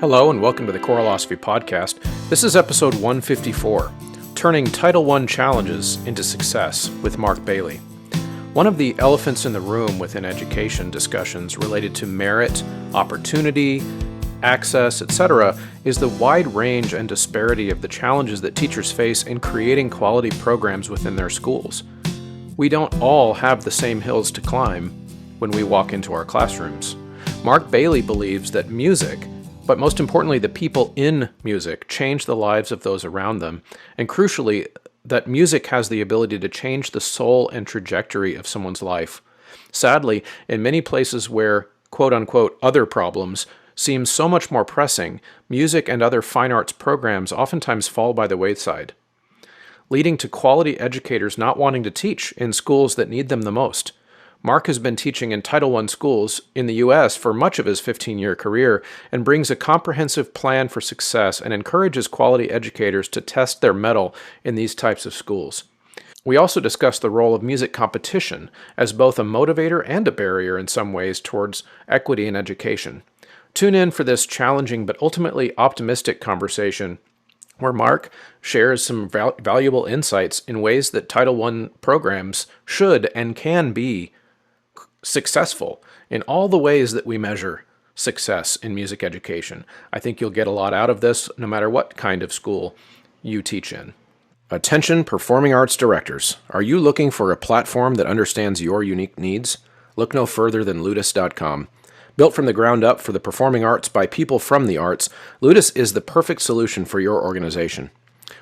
Hello and welcome to the Choreolosophy Podcast. This is episode 154, Turning Title I Challenges into Success with Mark Bailey. One of the elephants in the room within education discussions related to merit, opportunity, access, etc. is the wide range and disparity of the challenges that teachers face in creating quality programs within their schools. We don't all have the same hills to climb when we walk into our classrooms. Mark Bailey believes that music, but most importantly, the people in music, change the lives of those around them, and crucially, that music has the ability to change the soul and trajectory of someone's life. Sadly, in many places where quote-unquote other problems seem so much more pressing, music and other fine arts programs oftentimes fall by the wayside, leading to quality educators not wanting to teach in schools that need them the most. Mark has been teaching in Title I schools in the U.S. for much of his 15-year career and brings a comprehensive plan for success and encourages quality educators to test their mettle in these types of schools. We also discuss the role of music competition as both a motivator and a barrier in some ways towards equity in education. Tune in for this challenging but ultimately optimistic conversation where Mark shares some valuable insights in ways that Title I programs should and can be successful in all the ways that we measure success in music education. I think you'll get a lot out of this no matter what kind of school you teach in. Attention performing arts directors. Are you looking for a platform that understands your unique needs? Look no further than ludus.com. Built from the ground up for the performing arts by people from the arts, Ludus is the perfect solution for your organization.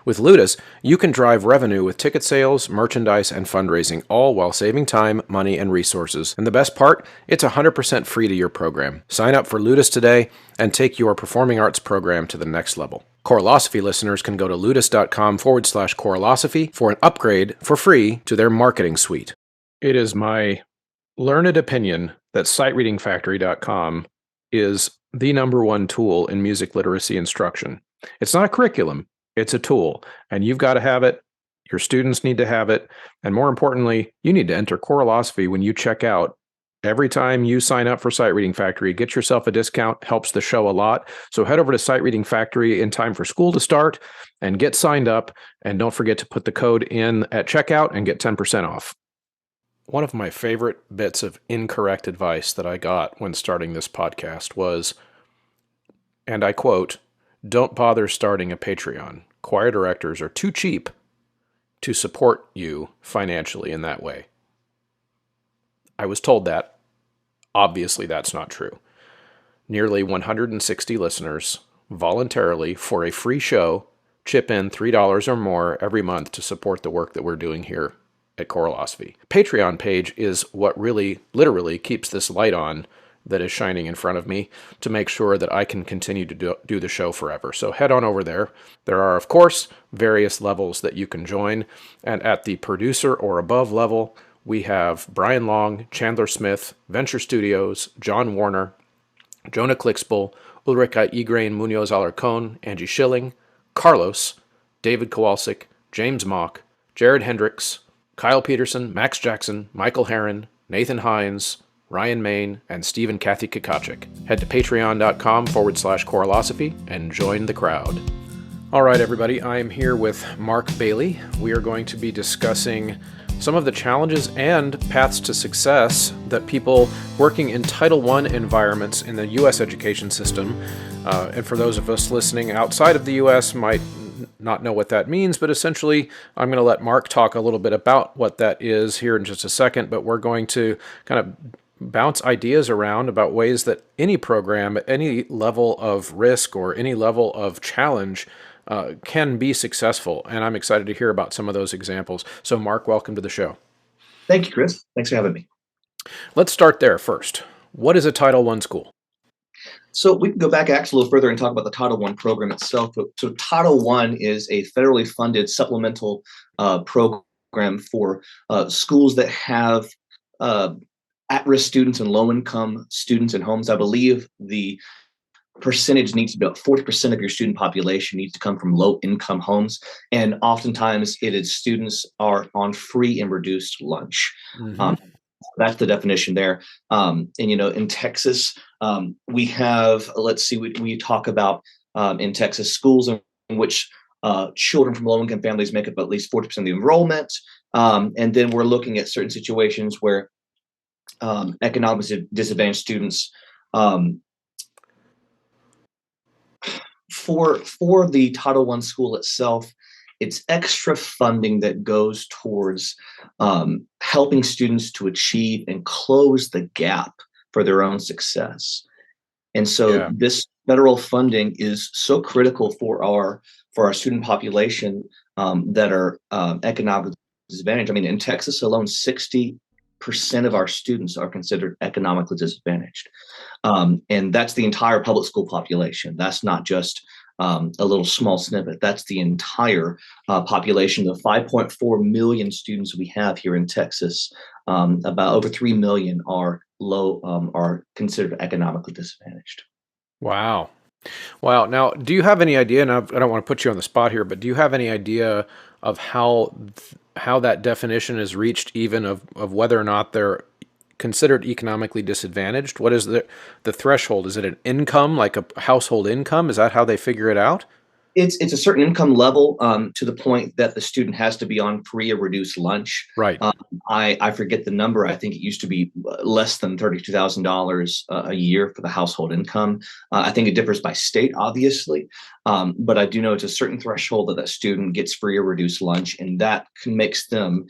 With Ludus, you can drive revenue with ticket sales, merchandise, and fundraising, all while saving time, money, and resources. And the best part? It's 100% free to your program. Sign up for Ludus today and take your performing arts program to the next level. Choreolosophy listeners can go to ludus.com/choreolosophy for an upgrade for free to their marketing suite. It is my learned opinion that SightReadingFactory.com is the number one tool in music literacy instruction. It's not a curriculum. It's a tool, and you've got to have it. Your students need to have it. And more importantly, you need to enter Choreolosophy when you check out. Every time you sign up for Sight Reading Factory, get yourself a discount, helps the show a lot. So head over to Sight Reading Factory in time for school to start and get signed up. And don't forget to put the code in at checkout and get 10% off. One of my favorite bits of incorrect advice that I got when starting this podcast was, and I quote, "Don't bother starting a Patreon. Choir directors are too cheap to support you financially in that way." I was told that. Obviously, that's not true. Nearly 160 listeners voluntarily, for a free show, chip in $3 or more every month to support the work that we're doing here at Choreolosophy. Patreon page is what really, literally keeps this light on that is shining in front of me to make sure that I can continue to do the show forever. So head on over there. There are, of course, various levels that you can join. And at the producer or above level, we have Brian Long, Chandler Smith, Venture Studios, John Warner, Jonah Clixbull, Ulrika Igrain Munoz Alarcon, Angie Schilling, Carlos, David Kowalczyk, James Mock, Jared Hendricks, Kyle Peterson, Max Jackson, Michael Herron, Nathan Hines, Ryan Main, and Stephen Kathy Kakachik. Head to patreon.com/Choreolosophy and join the crowd. All right, everybody, I am here with Mark Bailey. We are going to be discussing some of the challenges and paths to success that people working in Title I environments in the U.S. education system, and for those of us listening outside of the U.S. might not know what that means, but essentially I'm going to let Mark talk a little bit about what that is here in just a second, but we're going to kind of bounce ideas around about ways that any program at any level of risk or any level of challenge can be successful. And I'm excited to hear about some of those examples. So Mark, welcome to the show. Thank you, Chris. Thanks for having me. Let's start there first. What is a Title I school? So we can go back actually a little further and talk about the Title I program itself. So Title I is a federally funded supplemental program for schools that have at-risk students and low-income students in homes. I believe the percentage needs to be about 40% of your student population needs to come from low-income homes, and oftentimes it is students are on free and reduced lunch. Mm-hmm. That's the definition there. And in Texas, we have, let's see, we talk about in Texas schools in which children from low-income families make up at least 40% of the enrollment. And then we're looking at certain situations where economically disadvantaged students, for the Title I school itself, it's extra funding that goes towards helping students to achieve and close the gap for their own success. And so Yeah. this federal funding is so critical for our student population that are economically disadvantaged. I mean, in Texas alone, 60% of our students are considered economically disadvantaged. And that's the entire public school population. That's not just a little small snippet. That's the entire population of 5.4 million students we have here in Texas. About over 3 million are considered economically disadvantaged. Wow. Wow. Now, do you have any idea, and I don't want to put you on the spot here, but do you have any idea of how that definition is reached, even of whether or not they're considered economically disadvantaged? What is the threshold? Is it an income, like a household income? Is that how they figure it out? It's a certain income level to the point that the student has to be on free or reduced lunch. Right. I forget the number. I think it used to be less than $32,000 a year for the household income. I think it differs by state, obviously, but I do know it's a certain threshold that student gets free or reduced lunch, and that makes them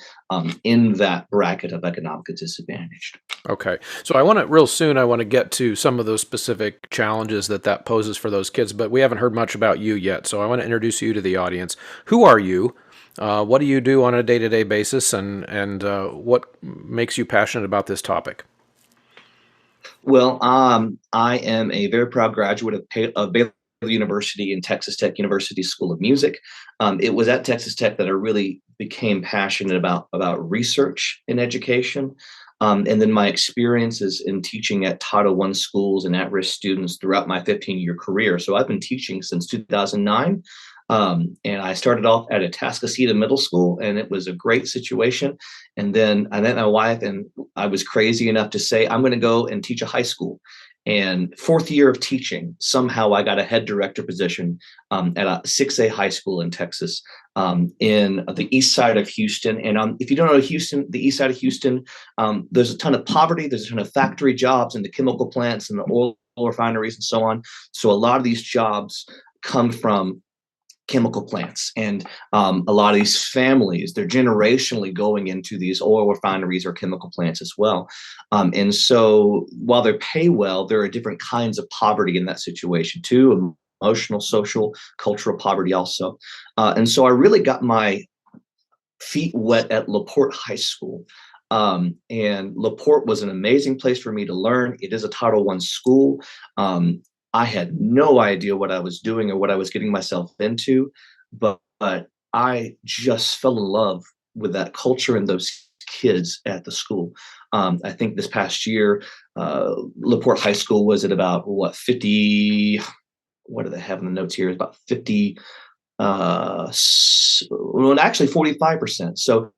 in that bracket of economically disadvantaged. Okay. So real soon, I want to get to some of those specific challenges that poses for those kids, but we haven't heard much about you yet. So I want to introduce you to the audience. Who are you? What do you do on a day-to-day basis, and what makes you passionate about this topic? Well, I am a very proud graduate of Baylor University and Texas Tech University School of Music. It was at Texas Tech that I really became passionate about research in education. And then my experiences in teaching at Title I schools and at-risk students throughout my 15-year career. So I've been teaching since 2009. And I started off at Atascocita Middle School, and it was a great situation. And then I met my wife, and I was crazy enough to say, I'm going to go and teach a high school. And fourth year of teaching, somehow I got a head director position at a 6A high school in Texas, in the east side of Houston. And if you don't know Houston, the east side of Houston, there's a ton of poverty. There's a ton of factory jobs in the chemical plants and the oil refineries and so on. So a lot of these jobs come from chemical plants, and a lot of these families, they're generationally going into these oil refineries or chemical plants as well. And so while they pay well, there are different kinds of poverty in that situation too, emotional, social, cultural poverty also. And so I really got my feet wet at LaPorte High School. And LaPorte was an amazing place for me to learn. It is a Title I school. I had no idea what I was doing or what I was getting myself into, but I just fell in love with that culture and those kids at the school. I think this past year, LaPorte High School was at about 50, what do they have in the notes here? It's about 50, well, actually 45%. So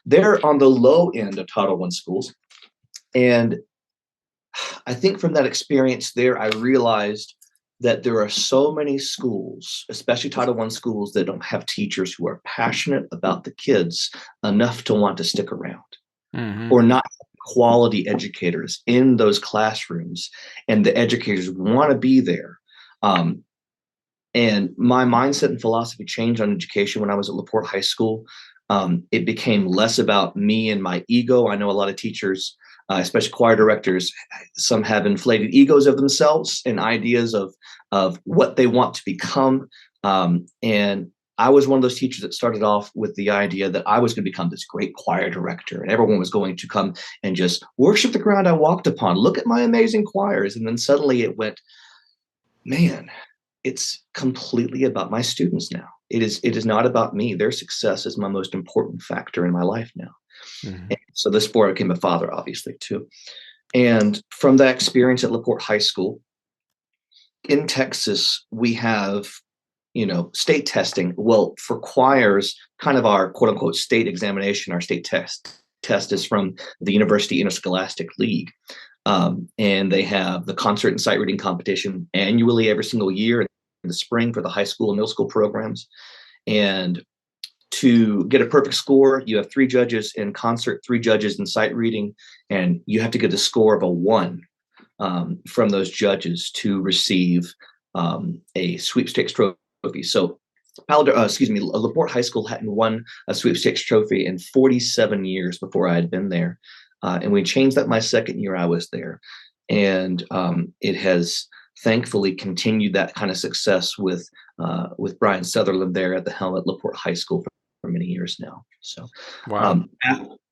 they're on the low end of Title I schools. And I think from that experience there, I realized that there are so many schools, especially Title I schools, that don't have teachers who are passionate about the kids enough to want to stick around, or not quality educators in those classrooms, and the educators want to be there. And my mindset and philosophy changed on education when I was at LaPorte High School. It became less about me and my ego. I know a lot of teachers, especially choir directors, some have inflated egos of themselves and ideas of what they want to become. And I was one of those teachers that started off with the idea that I was going to become this great choir director, and everyone was going to come and just worship the ground I walked upon. Look at my amazing choirs. And then suddenly it went, man, it's completely about my students now. It is not about me. Their success is my most important factor in my life now. And so this before I became a father, obviously, too. And from that experience at LaPorte High School in Texas, we have, state testing. Well, for choirs, kind of our quote unquote state examination, our state test test is from the University Interscholastic League. And they have the concert and sight reading competition annually every single year in the spring for the high school and middle school programs. And to get a perfect score, you have 3 judges in concert, 3 judges in sight reading, and you have to get a score of a 1 from those judges to receive a sweepstakes trophy. So LaPorte High School hadn't won a sweepstakes trophy in 47 years before I had been there. And we changed that my second year I was there. And it has thankfully continued that kind of success with Brian Sutherland there at the helm at LaPorte High School for many years now. So, Wow.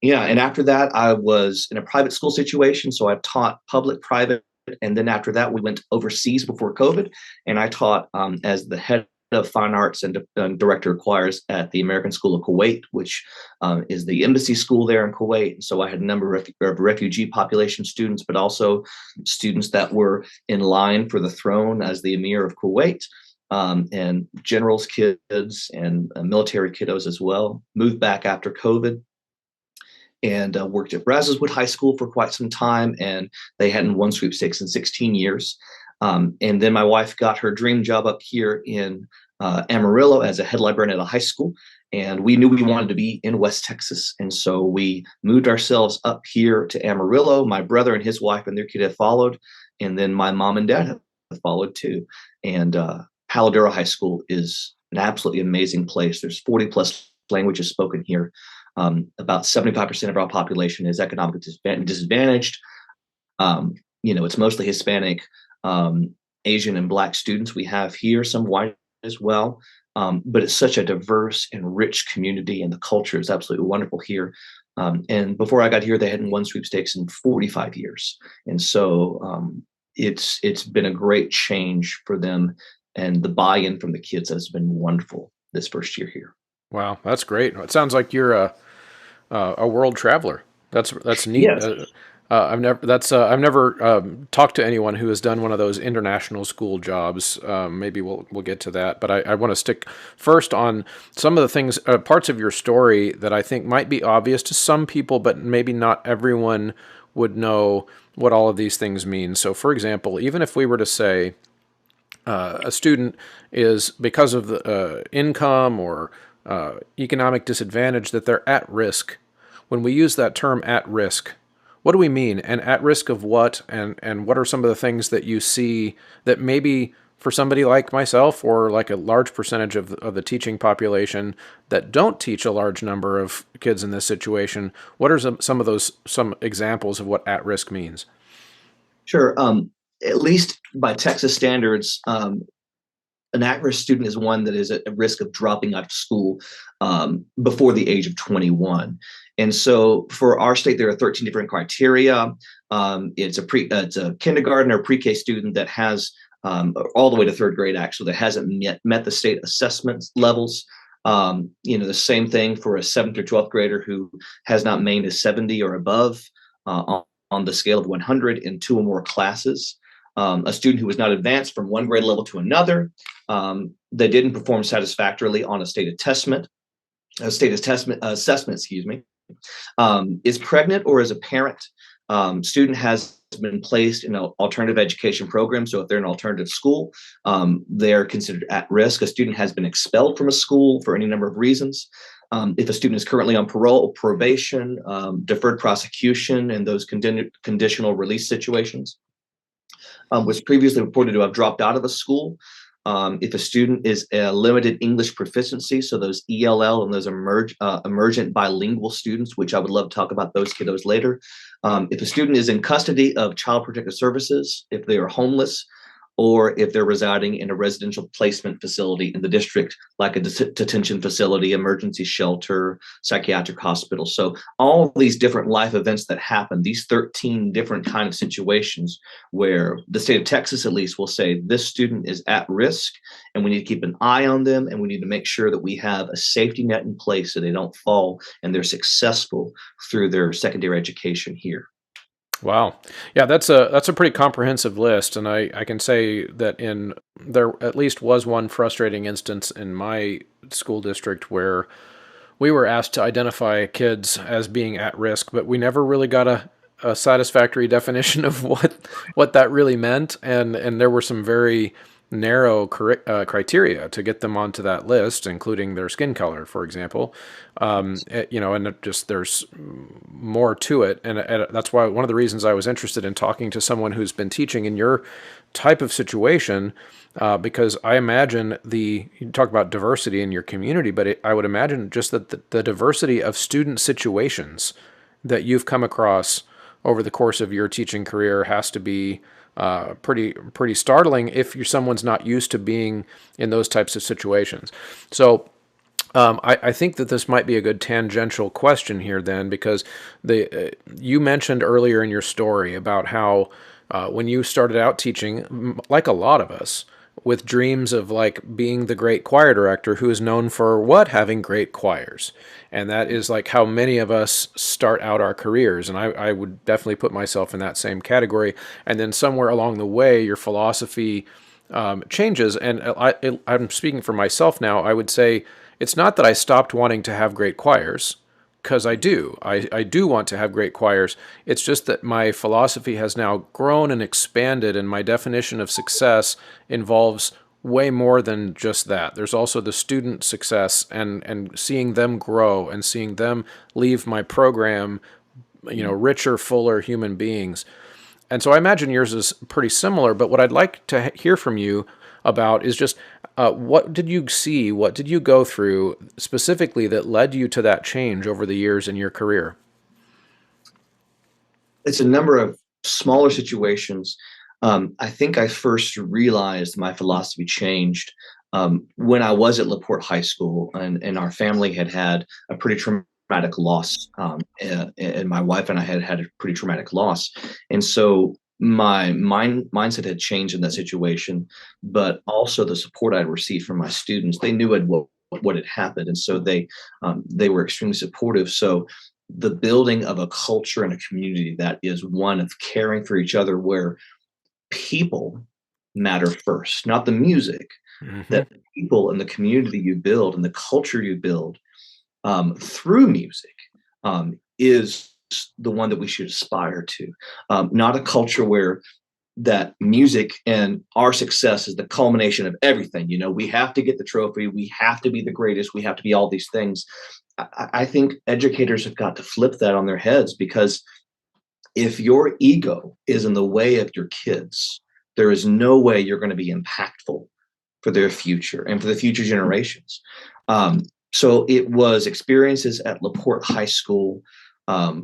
yeah. And after that, I was in a private school situation. So I taught public, private. And then after that, we went overseas before COVID. And I taught as the head of fine arts and director of choirs at the American School of Kuwait, which is the embassy school there in Kuwait. And so I had a number of refugee population students, but also students that were in line for the throne as the Emir of Kuwait, and generals' kids and military kiddos as well. Moved back after COVID and worked at Brazzeswood High School for quite some time, and they hadn't won sweepstakes in 16 years. And then my wife got her dream job up here in Amarillo as a head librarian at a high school. And we knew we wanted to be in West Texas. And so we moved ourselves up here to Amarillo. My brother and his wife and their kid have followed. And then my mom and dad have followed too. And Paladero High School is an absolutely amazing place. There's 40 plus languages spoken here. About 75% of our population is economically disadvantaged. It's mostly Hispanic, Asian and Black students we have here, some white as well. But it's such a diverse and rich community, and the culture is absolutely wonderful here. And before I got here, they hadn't won sweepstakes in 45 years. And so it's been a great change for them, and the buy-in from the kids has been wonderful this first year here. Wow, that's great. It sounds like you're a world traveler. That's neat. Yes. I've never talked to anyone who has done one of those international school jobs. Maybe we'll get to that, but I want to stick first on some of the things, parts of your story that I think might be obvious to some people, but maybe not everyone would know what all of these things mean. So, for example, even if we were to say a student is, because of the income or economic disadvantage, that they're at risk. When we use that term at risk, what do we mean? And at risk of what? And what are some of the things that you see that maybe for somebody like myself or like a large percentage of the teaching population that don't teach a large number of kids in this situation, what are some examples of what at risk means? Sure. At least by Texas standards, an at-risk student is one that is at risk of dropping out of school before the age of 21. And so for our state, there are 13 different criteria. It's a kindergarten or pre-K student that has all the way to third grade, actually, that hasn't met the state assessment levels. The same thing for a 7th through 12th grader who has not maintained a 70 or above on the scale of 100 in 2 or more classes. A student who was not advanced from one grade level to another, that didn't perform satisfactorily on a state assessment, is pregnant or is a parent. Student has been placed in an alternative education program. So if they're in an alternative school, they're considered at risk. A student has been expelled from a school for any number of reasons. If a student is currently on parole, probation, deferred prosecution, and those conditional release situations, was previously reported to have dropped out of the school. If a student is a limited English proficiency, so those ELL and those emergent bilingual students, which I would love to talk about those kiddos later. If a student is in custody of Child Protective Services, if they are homeless, or if they're residing in a residential placement facility in the district, like a detention facility, emergency shelter, psychiatric hospital. So all these different life events that happen, these 13 different kind of situations where the state of Texas, at least, will say this student is at risk and we need to keep an eye on them, and we need to make sure that we have a safety net in place so they don't fall and they're successful through their secondary education here. Wow. Yeah, that's a pretty comprehensive list, and I can say that there at least was one frustrating instance in my school district where we were asked to identify kids as being at risk, but we never really got a satisfactory definition of what that really meant, and there were some very narrow criteria to get them onto that list, including their skin color, for example. And it just there's more to it, and that's why one of the reasons I was interested in talking to someone who's been teaching in your type of situation, because I imagine you talk about diversity in your community, but I would imagine just that the diversity of student situations that you've come across over the course of your teaching career has to be pretty startling if someone's not used to being in those types of situations. So I think that this might be a good tangential question here then, because you mentioned earlier in your story about how when you started out teaching, like a lot of us, with dreams of like being the great choir director who is known for what? Having great choirs. And that is like how many of us start out our careers. And I would definitely put myself in that same category. And then somewhere along the way, your philosophy changes. And I'm speaking for myself now. I would say it's not that I stopped wanting to have great choirs, because I do. I do want to have great choirs. It's just that my philosophy has now grown and expanded, and my definition of success involves way more than just that. There's also the student success and seeing them grow and seeing them leave my program, richer, fuller human beings. And so I imagine yours is pretty similar, but what I'd like to hear from you about is just what did you see, what did you go through specifically that led you to that change over the years in your career? It's a number of smaller situations. I think I first realized my philosophy changed when I was at LaPorte High School, and our family had a pretty traumatic loss, and my wife and I had a pretty traumatic loss, and so my mindset had changed in that situation, but also the support I received from my students. They knew what had happened, and so they were extremely supportive. So the building of a culture and a community that is one of caring for each other, where people matter first, not the music. Mm-hmm. That people and the community you build and the culture you build through music is the one that we should aspire to. Not a culture where that music and our success is the culmination of everything. We have to get the trophy, we have to be the greatest, we have to be all these things. I think educators have got to flip that on their heads, because if your ego is in the way of your kids, there is no way you're going to be impactful for their future and for the future generations. So it was experiences at LaPorte High School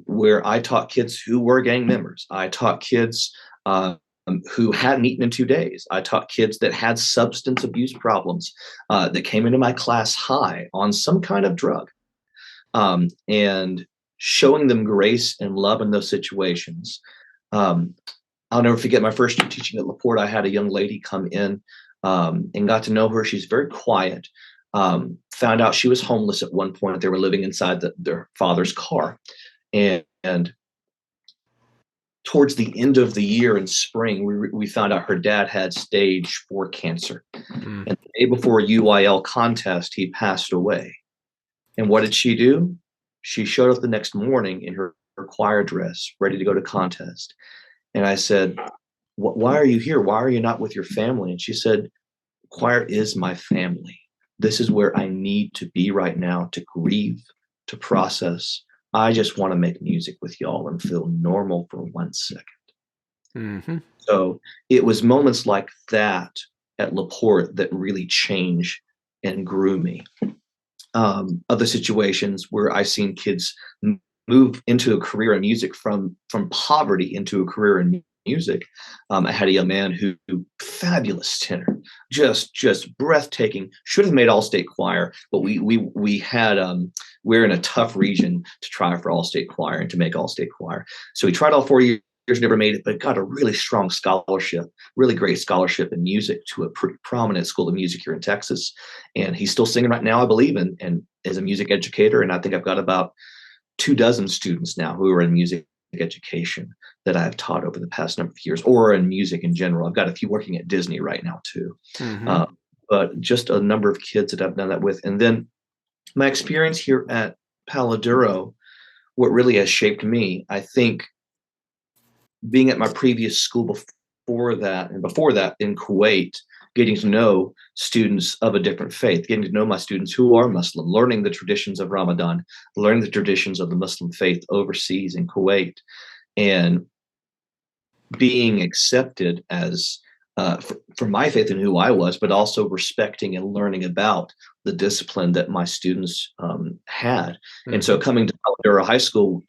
where I taught kids who were gang members. I taught kids who hadn't eaten in 2 days. I taught kids that had substance abuse problems that came into my class high on some kind of drug. And showing them grace and love in those situations. I'll never forget my first year teaching at LaPorte. I had a young lady come in and got to know her. She's very quiet. Found out she was homeless at one point. They were living inside their father's car. And towards the end of the year in spring, we found out her dad had stage 4 cancer. Mm. And the day before a UIL contest, he passed away. And what did she do? She showed up the next morning in her choir dress, ready to go to contest. And I said, why are you here? Why are you not with your family? And she said, choir is my family. This is where I need to be right now to grieve, to process. I just want to make music with y'all and feel normal for 1 second. Mm-hmm. So it was moments like that at LaPorte that really changed and grew me. Other situations where I've seen kids move into a career in music from poverty into a career in music. I had a young man who fabulous tenor, just breathtaking. Should have made all-state choir, but we had we're in a tough region to try for all-state choir and to make all-state choir. So he tried all 4 years, never made it, but got a really strong scholarship, really great scholarship in music to a pretty prominent school of music here in Texas. And he's still singing right now, I believe, and as a music educator. And I think I've got about 24 students now who are in music education that I've taught over the past number of years, or in music in general. I've got a few working at Disney right now too. Mm-hmm. But just a number of kids that I've done that with. And then My experience here at Paladuro, what really has shaped me, I think, being at my previous school before that in Kuwait, getting to know students of a different faith, getting to know my students who are Muslim, learning the traditions of Ramadan, learning the traditions of the Muslim faith overseas in Kuwait, and being accepted as for my faith and who I was, but also respecting and learning about the discipline that my students had. And so Hmm. coming to Alabama High School,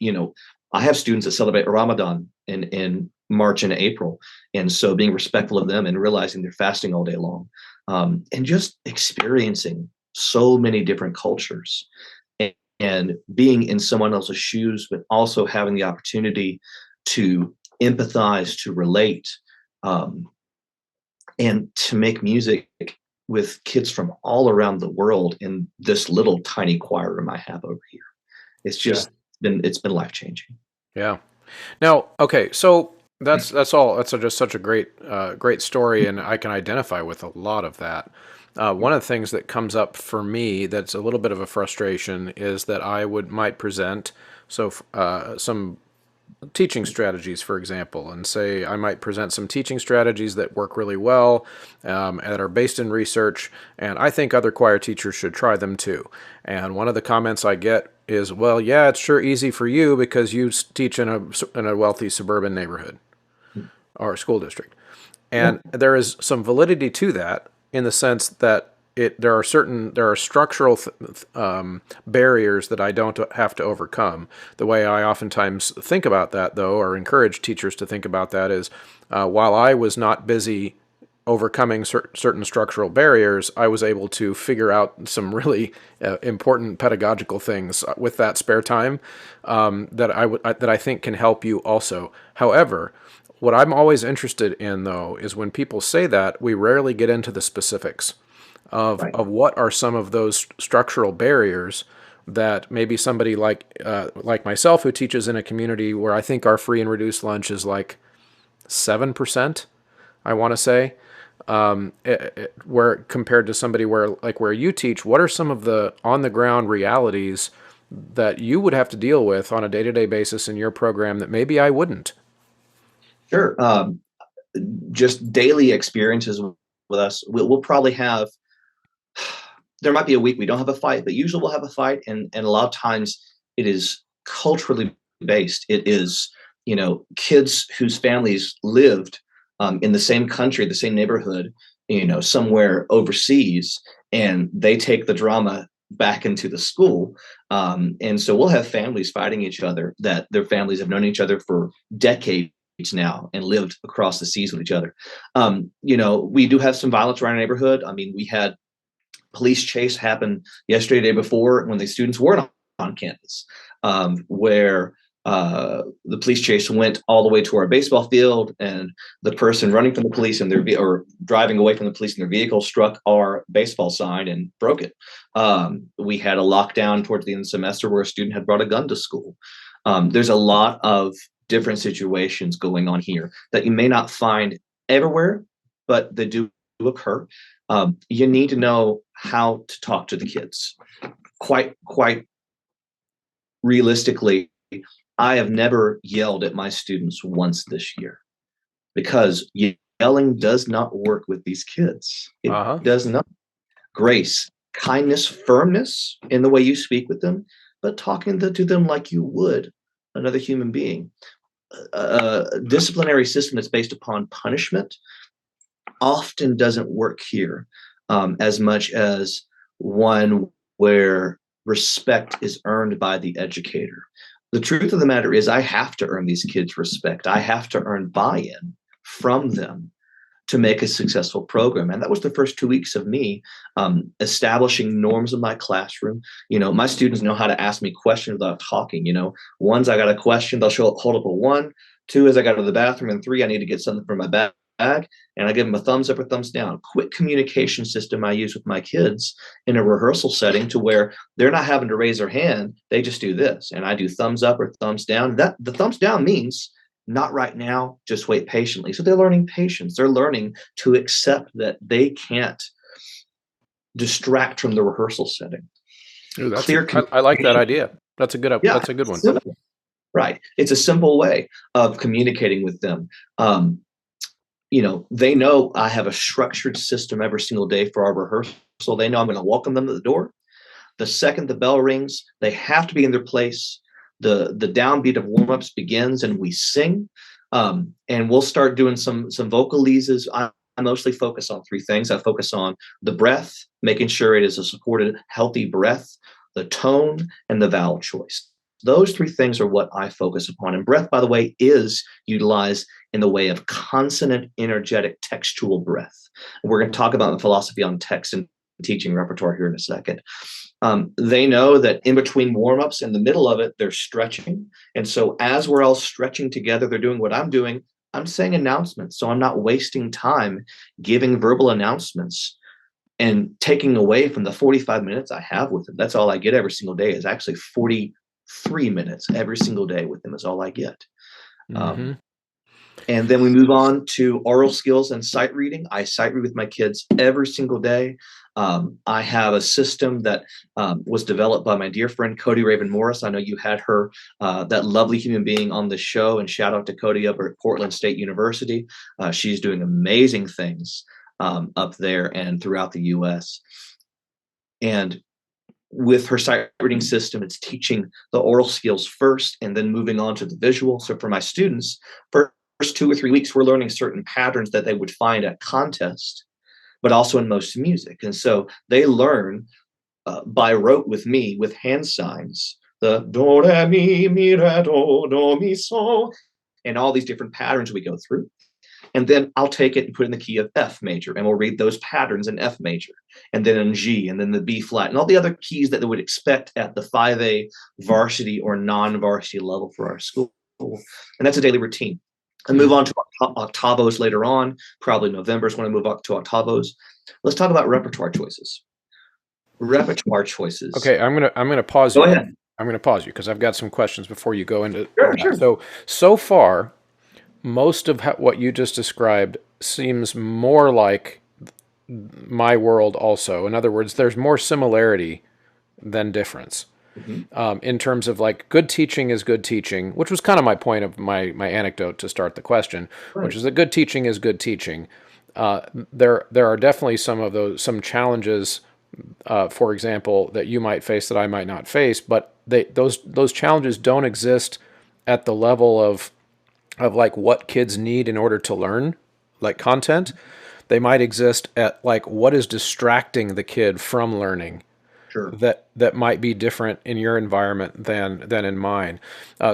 I have students that celebrate Ramadan in March and April. And so being respectful of them and realizing they're fasting all day long, and just experiencing so many different cultures and being in someone else's shoes, but also having the opportunity to empathize, to relate, um, and to make music with kids from all around the world in this little tiny choir room I have over here. It's Yeah. just it's been life changing. Yeah. Now, okay, so that's all. That's just such a great story, and I can identify with a lot of that. One of the things that comes up for me that's a little bit of a frustration is that I would might present some teaching strategies, for example, and say I might present some teaching strategies that work really well, that are based in research, and I think other choir teachers should try them too. And one of the comments I get is, well, yeah, it's sure easy for you because you teach in a wealthy suburban neighborhood or school district. Yeah, And there is some validity to that in the sense that there are structural barriers that I don't have to overcome. The way I oftentimes think about that, though, or encourage teachers to think about that, is while I was not busy overcoming certain structural barriers, I was able to figure out some really important pedagogical things with that spare time, that I think can help you also. However, what I'm always interested in, though, is when people say that, we rarely get into the specifics right. of what are some of those structural barriers that maybe somebody like myself, who teaches in a community where I think our free and reduced lunch is like 7%, I want to say, where compared to somebody where you teach, what are some of the on the ground realities that you would have to deal with on a day to day basis in your program that maybe I wouldn't? Sure. Just daily experiences with us. We'll probably have. There might be a week we don't have a fight, but usually we'll have a fight, and a lot of times it is culturally based. It is kids whose families lived in the same country, the same neighborhood, somewhere overseas, and they take the drama back into the school. And so we'll have families fighting each other that their families have known each other for decades now and lived across the seas with each other. We do have some violence around our neighborhood. I mean, we had police chase happened yesterday, the day before, when the students weren't on campus, where the police chase went all the way to our baseball field, and the person running from the police and or driving away from the police in their vehicle struck our baseball sign and broke it. We had a lockdown towards the end of the semester where a student had brought a gun to school. There's a lot of different situations going on here that you may not find everywhere, but they do occur. You need to know how to talk to the kids. Quite realistically, I have never yelled at my students once this year because yelling does not work with these kids. It Uh huh. does not. Grace, kindness, firmness in the way you speak with them, but talking to them like you would another human being. A disciplinary system that's based upon punishment often doesn't work here, as much as one where respect is earned by the educator. The truth of the matter is, I have to earn these kids respect. I have to earn buy in from them to make a successful program. And that was the first 2 weeks of me establishing norms in my classroom. My students know how to ask me questions without talking. One's I got a question, they'll hold up a one. Two is I got to the bathroom, and three, I need to get something from my bag. And I give them a thumbs up or thumbs down. Quick communication system I use with my kids in a rehearsal setting to where they're not having to raise their hand. They just do this. And I do thumbs up or thumbs down. That the thumbs down means not right now, just wait patiently. So they're learning patience. They're learning to accept that they can't distract from the rehearsal setting. Ooh, Clear I like that communication. idea. Yeah, That's a good it's one. simple. Right. It's a simple way of communicating with them. Um, they know I have a structured system every single day for our rehearsal. They know I'm going to welcome them to the door. The second the bell rings, they have to be in their place. The downbeat of warm-ups begins and we sing. And we'll start doing some vocalises. I mostly focus on three things. I focus on the breath, making sure it is a supported, healthy breath, the tone, and the vowel choice. Those three things are what I focus upon. And breath, by the way, is utilized in the way of consonant, energetic, textual breath. We're going to talk about the philosophy on text and teaching repertoire here in a second. They know that in between warm-ups, in the middle of it, they're stretching. And so as we're all stretching together, they're doing what I'm doing. I'm saying announcements. So I'm not wasting time giving verbal announcements and taking away from the 45 minutes I have with them. That's all I get every single day is actually 43 minutes every single day with them is all I get. Mm-hmm. Um, and then we move on to oral skills and sight reading. I sight read with my kids every single day. I have a system that was developed by my dear friend Cody Raven Morris. I know you had her, that lovely human being, on the show, and shout out to Cody up at Portland State University. She's doing amazing things up there and throughout the U.S. And with her sight reading system, it's teaching the oral skills first and then moving on to the visual. So for my students, first 2 or 3 weeks, we're learning certain patterns that they would find at contest, but also in most music. And so they learn by rote with me with hand signs, the do, re, mi, re, do, mi, so, and all these different patterns we go through. And then I'll take it and put it in the key of F major, and we'll read those patterns in F major, and then in G, and then the B flat, and all the other keys that they would expect at the 5A varsity or non-varsity level for our school. And that's a daily routine. And move on to octavos later on. Probably November is when I move up to octavos. Let's talk about repertoire choices. Repertoire choices. Okay, I'm gonna pause Go you. ahead. I'm gonna pause you because I've got some questions before you go into Sure, that. sure. So far, most of what you just described seems more like my world. Also, in other words, there's more similarity than difference. Mhm. In terms of like good teaching is good teaching, which was kind of my point of my anecdote to start the question, which Right. is that good teaching is good teaching. Uh, there are definitely some challenges, for example, that you might face that I might not face, but those challenges don't exist at the level of like what kids need in order to learn, like content. They might exist at like what is distracting the kid from learning Sure. that might be different in your environment than in mine.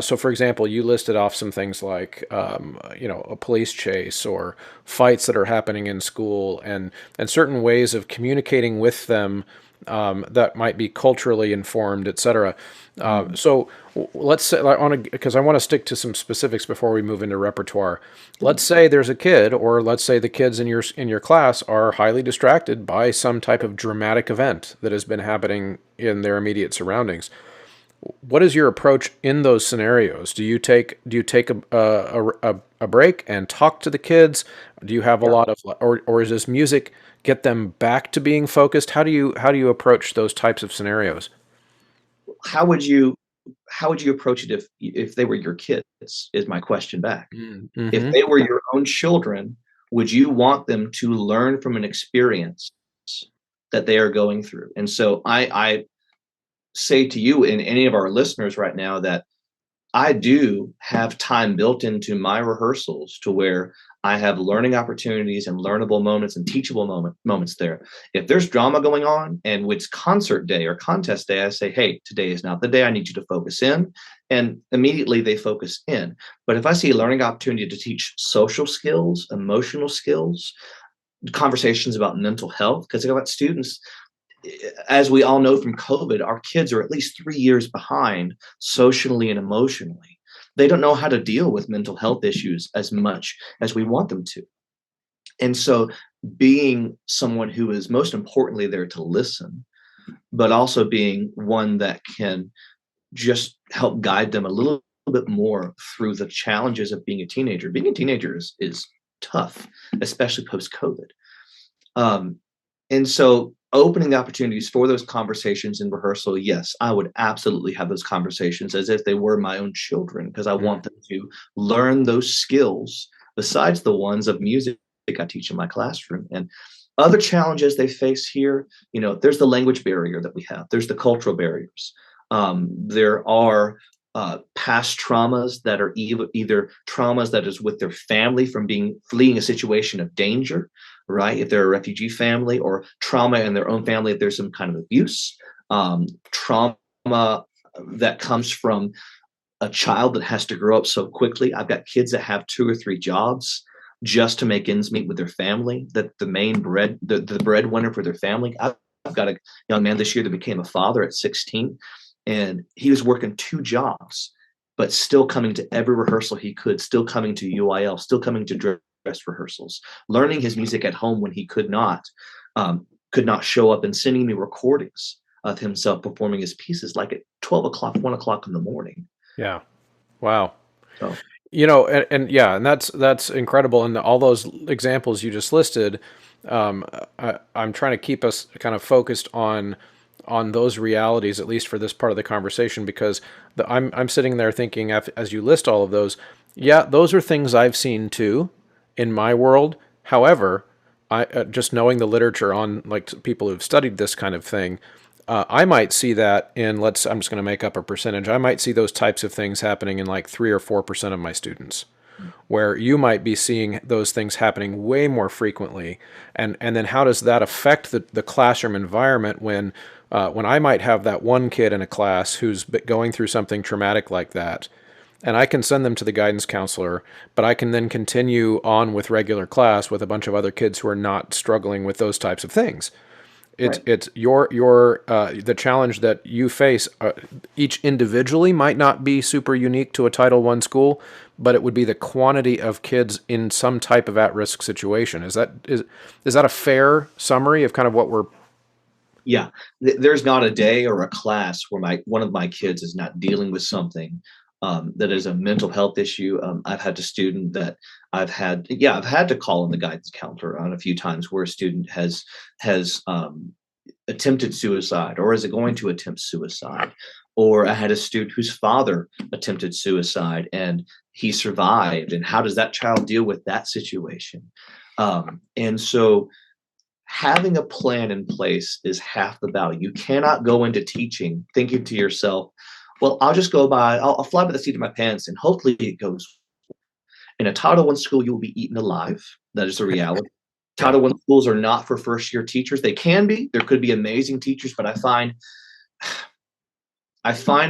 So, for example, you listed off some things like a police chase or fights that are happening in school, and certain ways of communicating with them that might be culturally informed, etc. Mhm. So let's say I want to because I want to stick to some specifics before we move into repertoire. Let's say there's a kid, or let's say the kids in your class are highly distracted by some type of dramatic event that has been happening in their immediate surroundings. What is your approach in those scenarios? Do you take a break and talk to the kids? Do you have a Yeah. lot of, or is this music get them back to being focused? How do you approach those types of scenarios? How would you how would you approach it if they were your kids? Is my question back. If Mm-hmm. they were your own children, would you want them to learn from an experience that they are going through? And so I say to you and any of our listeners right now that I do have time built into my rehearsals to where I have learning opportunities and learnable moments and teachable moments there. If there's drama going on and it's concert day or contest day, I say, hey, today is not the day. I need you to focus in. And immediately they focus in. But if I see a learning opportunity to teach social skills, emotional skills, conversations about mental health, because I've got students, as we all know from COVID, our kids are at least 3 years behind socially and emotionally. They don't know how to deal with mental health issues as much as we want them to. And so, being someone who is most importantly there to listen, but also being one that can just help guide them a little bit more through the challenges of being a teenager. Being a teenager is tough, especially post COVID. Um, and so opening the opportunities for those conversations in rehearsal, yes, I would absolutely have those conversations as if they were my own children, because I Mm. want them to learn those skills besides the ones of music I teach in my classroom. And other challenges they face here, there's the language barrier that we have, there's the cultural barriers. There are past traumas that are either traumas that is with their family from fleeing a situation of danger, right? If they're a refugee family, or trauma in their own family, if there's some kind of abuse, trauma that comes from a child that has to grow up so quickly. I've got kids that have 2 or 3 jobs just to make ends meet with their family. That the breadwinner for their family. I've got a young man this year that became a father at 16, and he was working 2 jobs, but still coming to every rehearsal he could, still coming to UIL, still coming to dress rehearsals, learning his music at home when he could not show up, and sending me recordings of himself performing his pieces like at 12 o'clock, 1 o'clock in the morning. Yeah. Wow. So And yeah, and that's incredible. And all those examples you just listed, I'm trying to keep us kind of focused on those realities, at least for this part of the conversation, because I'm sitting there thinking, as you list all of those, yeah, those are things I've seen too in my world. However, just knowing the literature on like people who've studied this kind of thing, I might see that I'm just going to make up a percentage. I might see those types of things happening in like 3 or 4% of my students, where you might be seeing those things happening way more frequently. And then how does that affect the classroom environment when I might have that one kid in a class who's going through something traumatic like that, and I can send them to the guidance counselor, but I can then continue on with regular class with a bunch of other kids who are not struggling with those types of things. right. It's the challenge that you face. Each individually might not be super unique to a Title I school, but it would be the quantity of kids in some type of at-risk situation. Is that a fair summary of kind of what we're? Yeah, there's not a day or a class where one of my kids is not dealing with something that is a mental health issue. I've had a student that I've had to call in the guidance counselor on a few times where a student has attempted suicide, or is it going to attempt suicide. Or I had a student whose father attempted suicide and he survived. And how does that child deal with that situation? And so having a plan in place is half the battle. You cannot go into teaching thinking to yourself, well, I'll fly by the seat of my pants and hopefully it goes. In a Title I school, you will be eaten alive. That is the reality. Yeah. Title I schools are not for first year teachers. They can be. There could be amazing teachers, but I find,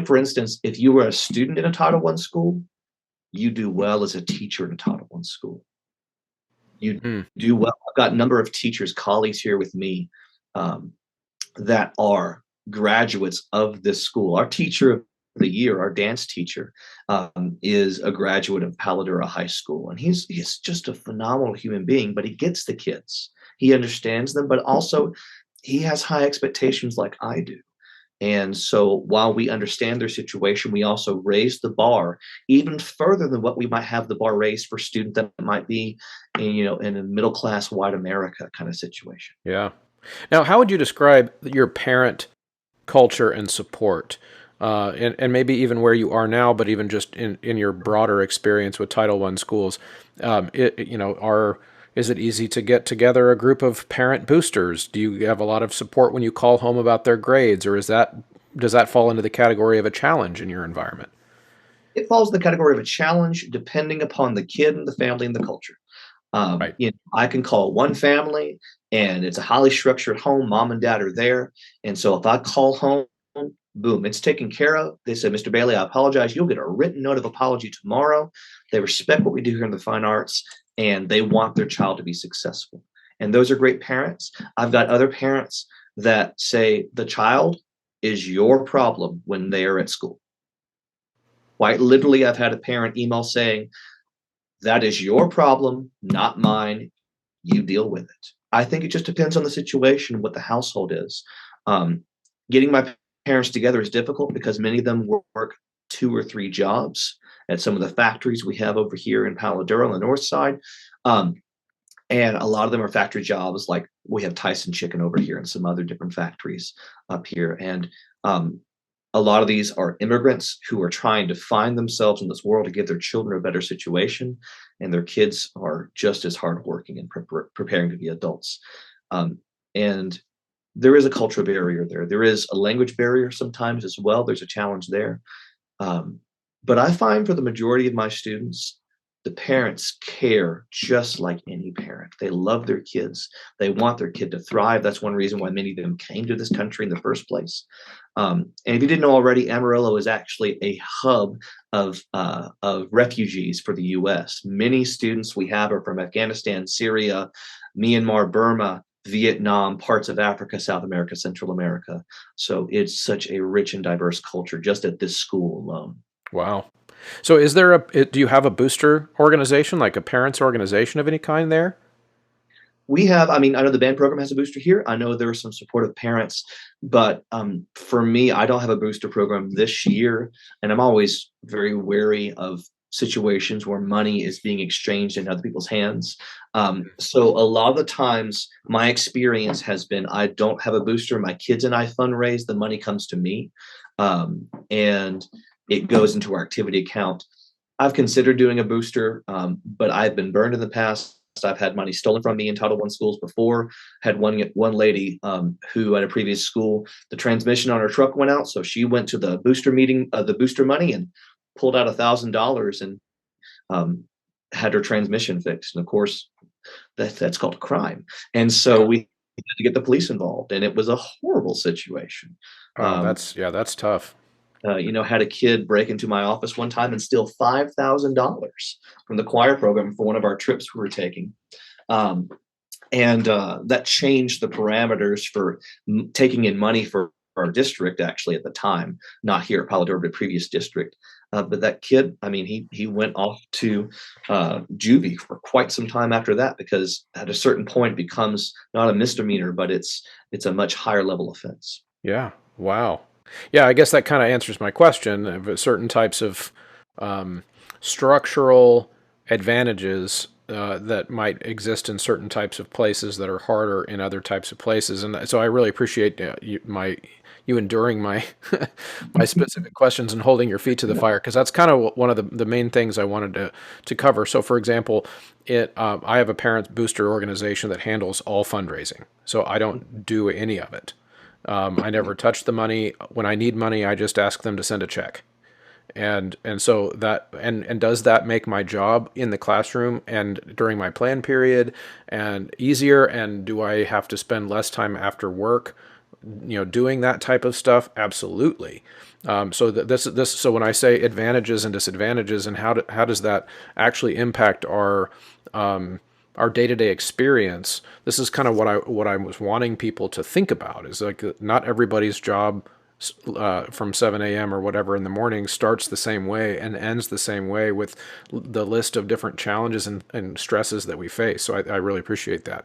for instance, if you were a student in a Title I school, you do well as a teacher in a Title I school. You Mm. do well. I've got a number of teachers, colleagues here with me, um, that are graduates of this school. Our teacher of the year, our dance teacher, is a graduate of Paladura High School, and he's just a phenomenal human being. But he gets the kids, he understands them, but also he has high expectations like I do. And so while we understand their situation, we also raise the bar even further than what we might have the bar raised for students that might be in a middle class white America kind of situation. Yeah. Now, how would you describe your parent culture and support, and maybe even where you are now, but even just in your broader experience with Title I schools? Is it easy to get together a group of parent boosters? Do you have a lot of support when you call home about their grades, or does that fall into the category of a challenge in your environment? It falls in the category of a challenge depending upon the kid and the family and the culture. Right. I can call one family and it's a highly structured home. Mom and dad are there. And so if I call home, boom, it's taken care of. They said, Mr. Bailey, I apologize. You'll get a written note of apology tomorrow. They respect what we do here in the fine arts and they want their child to be successful. And those are great parents. I've got other parents that say the child is your problem when they are at school. Quite literally, I've had a parent email saying, that is your problem, not mine. You deal with it. I think it just depends on the situation, what the household is. Getting my parents together is difficult because many of them work 2 or 3 jobs at some of the factories we have over here in Paladura on the north side. and a lot of them are factory jobs. Like we have Tyson Chicken over here and some other different factories up here. And um, a lot of these are immigrants who are trying to find themselves in this world to give their children a better situation, and their kids are just as hardworking and preparing to be adults. And there is a cultural barrier there. There is a language barrier sometimes as well. There's a challenge there. Um, but I find for the majority of my students, the parents care just like any parent. They love their kids. They want their kid to thrive. That's one reason why many of them came to this country in the first place. And if you didn't know already, Amarillo is actually a hub of refugees for the U.S. Many students we have are from Afghanistan, Syria, Myanmar, Burma, Vietnam, parts of Africa, South America, Central America. So it's such a rich and diverse culture just at this school alone. Wow. So do you have a booster organization, like a parents organization of any kind there? We have, I mean, I know the band program has a booster here. I know there are some supportive parents, but for me, I don't have a booster program this year. And I'm always very wary of situations where money is being exchanged in other people's hands. So a lot of the times, my experience has been I don't have a booster. My kids and I fundraise, the money comes to me, and it goes into our activity account. I've considered doing a booster, but I've been burned in the past. I've had money stolen from me in Title I schools before. Had one lady who at a previous school, the transmission on her truck went out, so she went to the booster meeting, the booster money, and pulled out $1,000 and had her transmission fixed. And of course, that's called a crime. And so we had to get the police involved, and it was a horrible situation. Oh, that's tough. Had a kid break into my office one time and steal $5,000 from the choir program for one of our trips we were taking. And that changed the parameters for taking in money for our district, actually, at the time, not here at Palo Verde, but previous district. But that kid, I mean, he went off to juvie for quite some time after that, because at a certain point it becomes not a misdemeanor, but it's a much higher level offense. Yeah. Wow. Yeah, I guess that kind of answers my question of certain types of structural advantages that might exist in certain types of places that are harder in other types of places. And so I really appreciate you enduring my my specific questions and holding your feet to the fire, because that's kind of one of the main things I wanted to cover. So, for example, I have a parents booster organization that handles all fundraising, so I don't do any of it. I never touch the money. When I need money, I just ask them to send a check. And so and does that make my job in the classroom and during my plan period and easier? And do I have to spend less time after work, doing that type of stuff? Absolutely. So when I say advantages and disadvantages, and how does that actually impact our day-to-day experience, this is kind of what I was wanting people to think about, is like not everybody's job from 7 a.m. or whatever in the morning starts the same way and ends the same way, with the list of different challenges and stresses that we face. So I really appreciate that.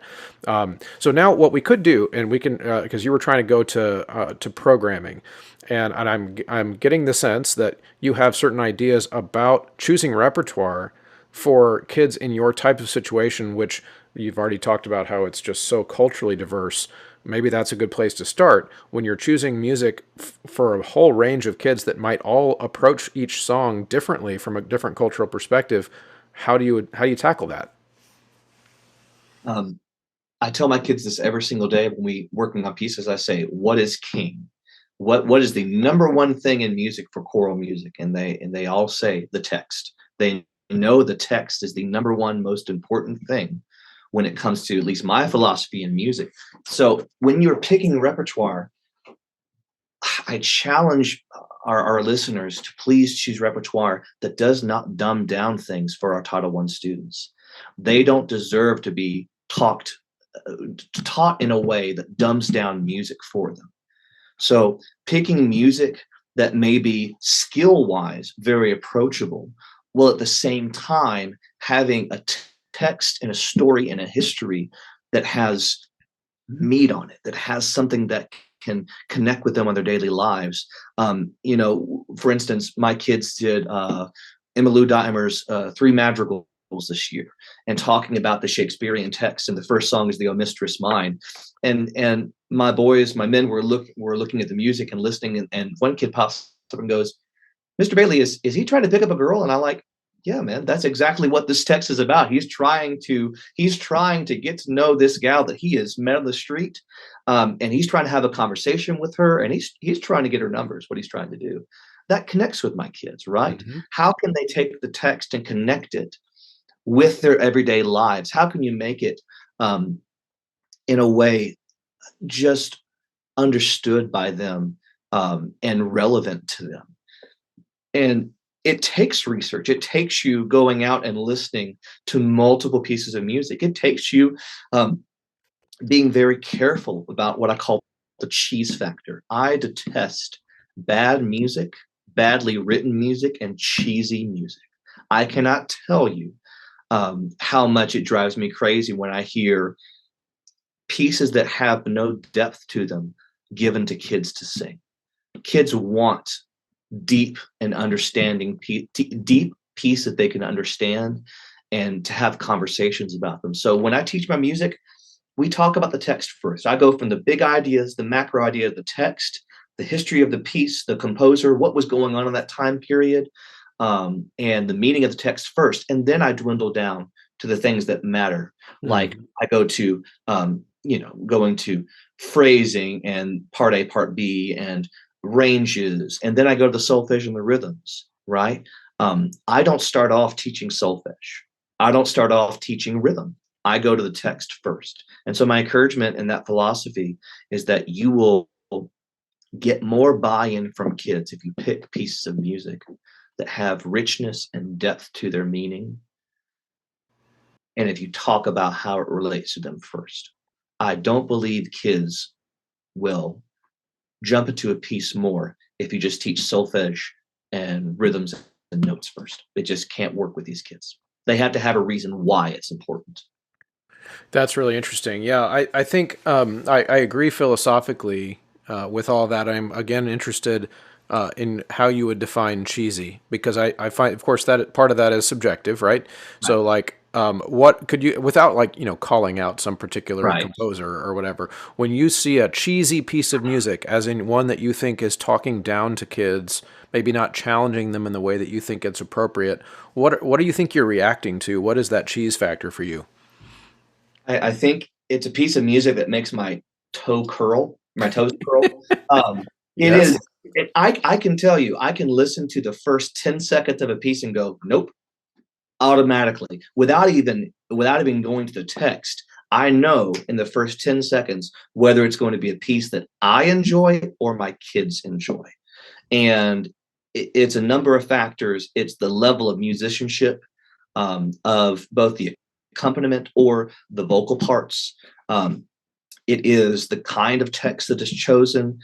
So now what we could do, and we can, because you were trying to go to programming, and I'm getting the sense that you have certain ideas about choosing repertoire for kids in your type of situation, which you've already talked about how it's just so culturally diverse. Maybe that's a good place to start when you're choosing music for a whole range of kids that might all approach each song differently from a different cultural perspective. How do you tackle that? I tell my kids this every single day when we working on pieces. I say, "What is king? What is the number one thing in music for choral music?" And they all say the text. They know the text is the number one most important thing when it comes to at least my philosophy in music. So when you're picking repertoire, I challenge our listeners to please choose repertoire that does not dumb down things for our Title I students. They don't deserve to be taught in a way that dumbs down music for them. So picking music that may be skill-wise very approachable, while at the same time having a text and a story and a history that has meat on it, that has something that can connect with them on their daily lives. For instance, my kids did Emmylou Dimer's Three Madrigals this year and talking about the Shakespearean text. And the first song is the O Mistress Mine. And my boys, my men were looking at the music and listening. And one kid pops up and goes, Mr. Bailey, is he trying to pick up a girl? And I'm like, yeah, man, that's exactly what this text is about. He's trying to get to know this gal that he has met on the street, and he's trying to have a conversation with her, and he's trying to get her numbers. What he's trying to do, that connects with my kids, right? Mm-hmm. How can they take the text and connect it with their everyday lives? How can you make it in a way just understood by them and relevant to them? And it takes research. It takes you going out and listening to multiple pieces of music. It takes you being very careful about what I call the cheese factor. I detest bad music, badly written music, and cheesy music. I cannot tell you how much it drives me crazy when I hear pieces that have no depth to them given to kids to sing. Kids want deep and understanding, deep piece that they can understand and to have conversations about them. So when I teach my music, we talk about the text first. I go from the big ideas, the macro idea of the text, the history of the piece, the composer, what was going on in that time period, and the meaning of the text first. And then I dwindle down to the things that matter. Like I go to, going to phrasing and part A, part B, and ranges, and then I go to the solfege and the rhythms, right? I don't start off teaching solfege. I don't start off teaching rhythm. I go to the text first. And so my encouragement in that philosophy is that you will get more buy-in from kids if you pick pieces of music that have richness and depth to their meaning. And if you talk about how it relates to them first. I don't believe kids will jump into a piece more if you just teach solfege and rhythms and notes first. It just can't work with these kids. They have to have a reason why it's important. That's really interesting. Yeah, I think I agree philosophically with all that. I'm again interested in how you would define cheesy, because I find, of course, that part of that is subjective, right? So like, what could you, without like, calling out some particular composer or whatever, when you see a cheesy piece of music, as in one that you think is talking down to kids, maybe not challenging them in the way that you think it's appropriate, what do you think you're reacting to? What is that cheese factor for you? I think it's a piece of music that makes my toes curl. It Yes. is. I can tell you, I can listen to the first 10 seconds of a piece and go, nope, automatically, without even going to the text. I know in the first 10 seconds whether it's going to be a piece that I enjoy or my kids enjoy. And it's a number of factors. It's the level of musicianship of both the accompaniment or the vocal parts. It is the kind of text that is chosen.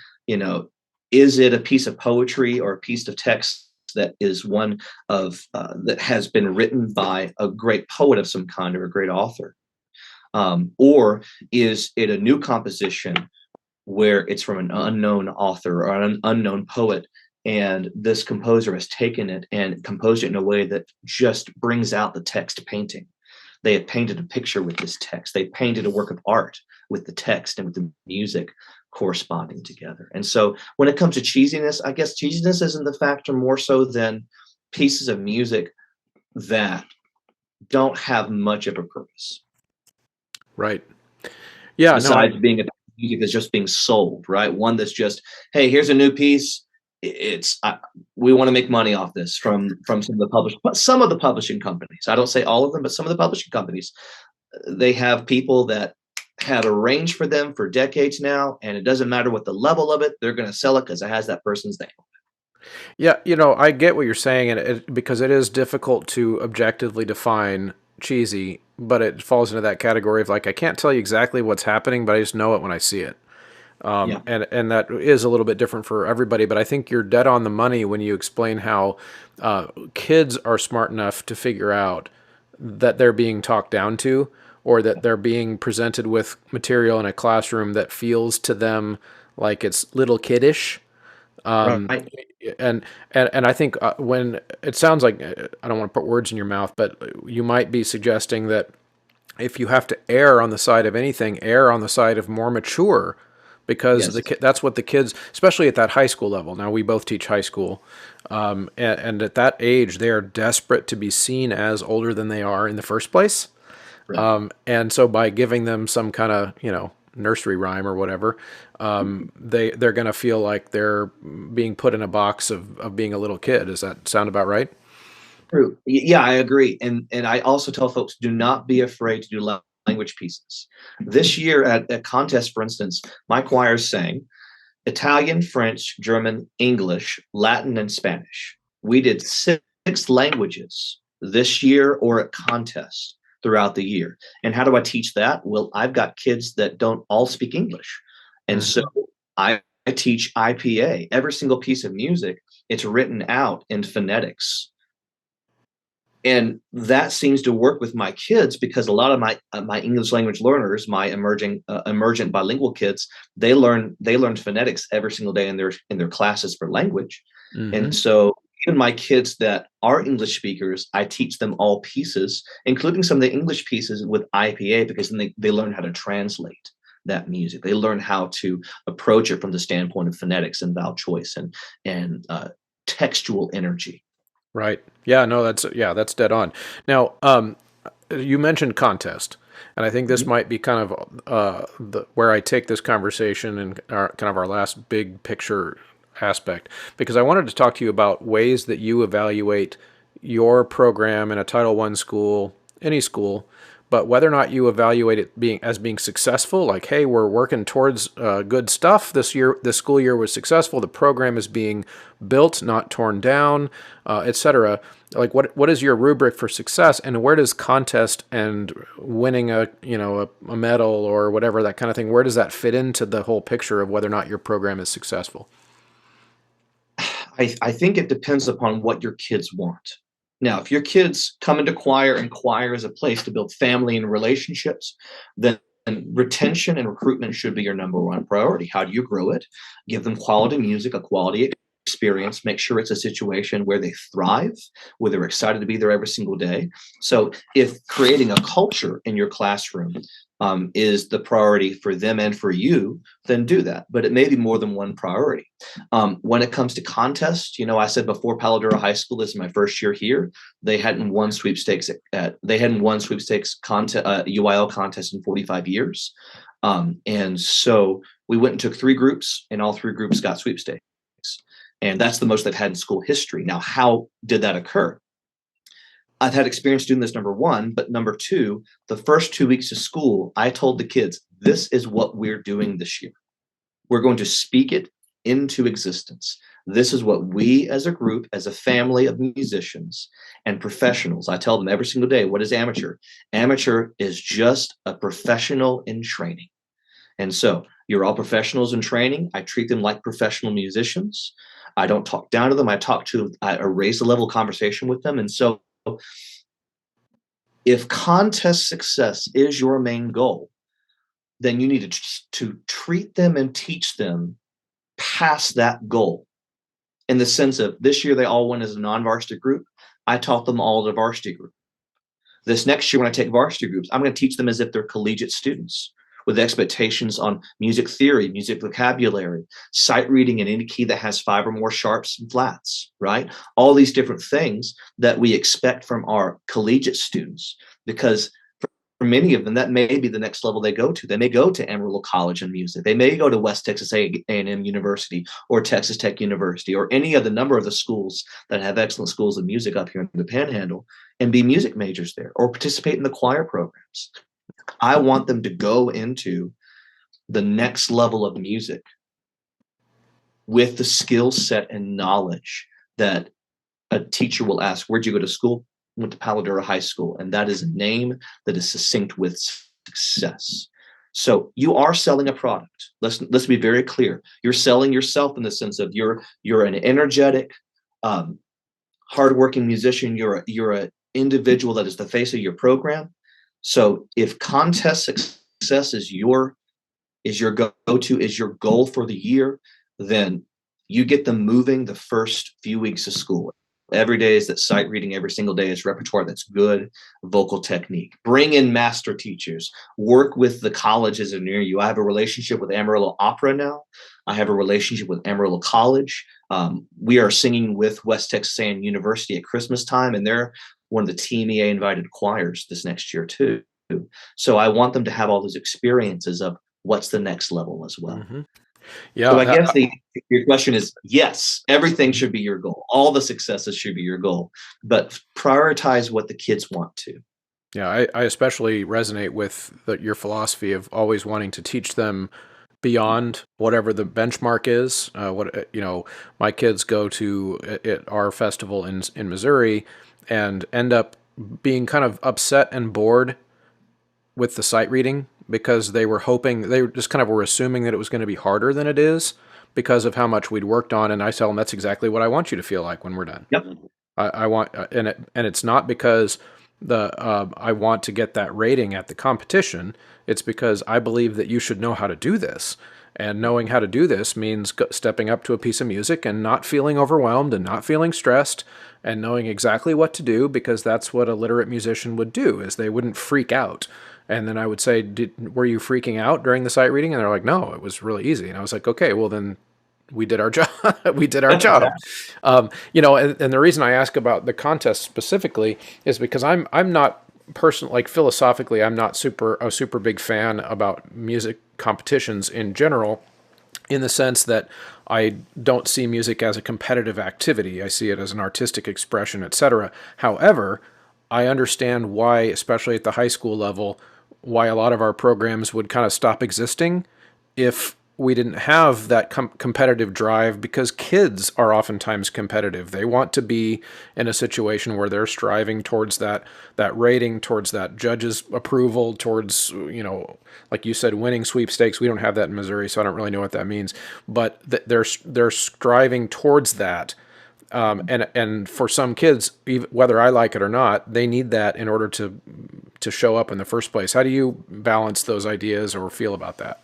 Is it a piece of poetry or a piece of text that is one of that has been written by a great poet of some kind or a great author? Or is it a new composition where it's from an unknown author or an unknown poet, and this composer has taken it and composed it in a way that just brings out the text painting? They have painted a picture with this text. They painted a work of art with the text and with the music corresponding together. And so when it comes to cheesiness, I guess cheesiness isn't the factor more so than pieces of music that don't have much of a purpose. Right. Yeah. Besides being a music that's just being sold, right? One that's just, hey, here's a new piece. We want to make money off this from some of the publishing companies. I don't say all of them, but some of the publishing companies, they have people that have arranged for them for decades now, and it doesn't matter what the level of it, they're going to sell it because it has that person's name. Yeah, I get what you're saying, and because it is difficult to objectively define cheesy, but it falls into that category of like, I can't tell you exactly what's happening, but I just know it when I see it. And that is a little bit different for everybody, but I think you're dead on the money when you explain how kids are smart enough to figure out that they're being talked down to, or that they're being presented with material in a classroom that feels to them like it's little kiddish. Right. And I think when it sounds like I don't want to put words in your mouth, but you might be suggesting that if you have to err on the side of anything, err on the side of more mature, because Yes. that's what the kids, especially at that high school level. Now we both teach high school, and at that age, they are desperate to be seen as older than they are in the first place. Right. And so by giving them some kind of, nursery rhyme or whatever, they're going to feel like they're being put in a box of being a little kid. Does that sound about right? True. Yeah, I agree. And I also tell folks, do not be afraid to do language pieces. This year at contest, for instance, my choir sang Italian, French, German, English, Latin, and Spanish. We did six languages this year or at contest throughout the year. And how do I teach that? Well, I've got kids that don't all speak English. And so Hmm. I teach IPA. Every single piece of music, it's written out in phonetics, and that seems to work with my kids because a lot of my English language learners, my emergent bilingual kids, they learn phonetics every single day in their classes for language. And Hmm. so even my kids that are English speakers, I teach them all pieces, including some of the English pieces with IPA, because then they learn how to translate that music. They learn how to approach it from the standpoint of phonetics and vowel choice and textual energy. Right. Yeah. No. That's dead on. Now, you mentioned contest, and I think this Mhm. might be kind of where I take this conversation and kind of our last big picture aspect, because I wanted to talk to you about ways that you evaluate your program in a Title One school, any school, but whether or not you evaluate it being successful, like, hey, we're working towards good stuff this year. This school year was successful. The program is being built, not torn down, etc. Like, what is your rubric for success, and where does contest and winning a medal or whatever, that kind of thing, where does that fit into the whole picture of whether or not your program is successful? I think it depends upon what your kids want. Now, if your kids come into choir and choir is a place to build family and relationships, then retention and recruitment should be your number one priority. How do you grow it? Give them quality music, a quality experience, make sure it's a situation where they thrive, where they're excited to be there every single day. So, if creating a culture in your classroom is the priority for them and for you, then do that. But it may be more than one priority. When it comes to contests, I said before Palo Duro High School, this is my first year here. They hadn't won sweepstakes contest, UIL contest in 45 years. And so we went and took three groups, and all three groups got sweepstakes. And that's the most they've had in school history. Now, how did that occur? I've had experience doing this, number one, but number two, the first 2 weeks of school, I told the kids, this is what we're doing this year. We're going to speak it into existence. This is what we as a group, as a family of musicians and professionals, I tell them every single day, what is amateur? Amateur is just a professional in training. And so you're all professionals in training. I treat them like professional musicians. I don't talk down to them. I raise the level of conversation with them. And so if contest success is your main goal, then you need to treat them and teach them past that goal, in the sense of this year they all went as a non-varsity group. I taught them all the varsity group. This next year, when I take varsity groups, I'm going to teach them as if they're collegiate students with expectations on music theory, music vocabulary, sight reading in any key that has five or more sharps and flats, right? All these different things that we expect from our collegiate students, because for many of them, that may be the next level they go to. They may go to Amarillo College in music. They may go to West Texas A&M University or Texas Tech University or any of the number of the schools that have excellent schools of music up here in the Panhandle and be music majors there or participate in the choir programs. I want them to go into the next level of music with the skill set and knowledge that a teacher will ask, where'd you go to school? Went to Palo Duro High School. And that is a name that is succinct with success. So you are selling a product. Let's be very clear. You're selling yourself in the sense of you're an energetic, hardworking musician. You're an individual that is the face of your program. So if contest success is your go-to, is your goal for the year, then You get them moving the first few weeks of school. Every day is that sight reading, every single day is repertoire that's good, vocal technique. Bring in master teachers, work with the colleges that are near you. I have a relationship with Amarillo Opera now. I have a relationship with Amarillo College. We are singing with West Texas A&M University at Christmas time, and they're one of the Team EA invited choirs this next year too. So I want them to have all those experiences of what's the next level as well. Hmm. So I Yeah. guess your question is, yes, everything should be your goal. All the successes should be your goal, but prioritize what the kids want to. Yeah, I especially resonate with your philosophy of always wanting to teach them beyond whatever the benchmark is. My kids go to our festival in Missouri and end up being kind of upset and bored with the sight reading because they just kind of were assuming that it was going to be harder than it is because of how much we'd worked on. And I tell them that's exactly what I want you to feel like when we're done. Yep. I want, and it's not because I want to get that rating at the competition. It's because I believe that you should know how to do this. And knowing how to do this means stepping up to a piece of music and not feeling overwhelmed and not feeling stressed and knowing exactly what to do, because that's what a literate musician would do, is they wouldn't freak out. And then I would say, were you freaking out during the sight reading? And they're like, no, it was really easy. And I was like, okay, well then we did our job. We did our job. And the reason I ask about the contest specifically is because I'm not like philosophically, I'm not a super big fan about music competitions in general, in the sense that I don't see music as a competitive activity. I see it as an artistic expression, etc. However, I understand why, especially at the high school level, why a lot of our programs would kind of stop existing if we didn't have that competitive drive, because kids are oftentimes competitive. They want to be in a situation where they're striving towards that rating, towards that judge's approval, towards, like you said, winning sweepstakes. We don't have that in Missouri, so I don't really know what that means. But they're striving towards that. And for some kids, whether I like it or not, they need that in order to show up in the first place. How do you balance those ideas or feel about that?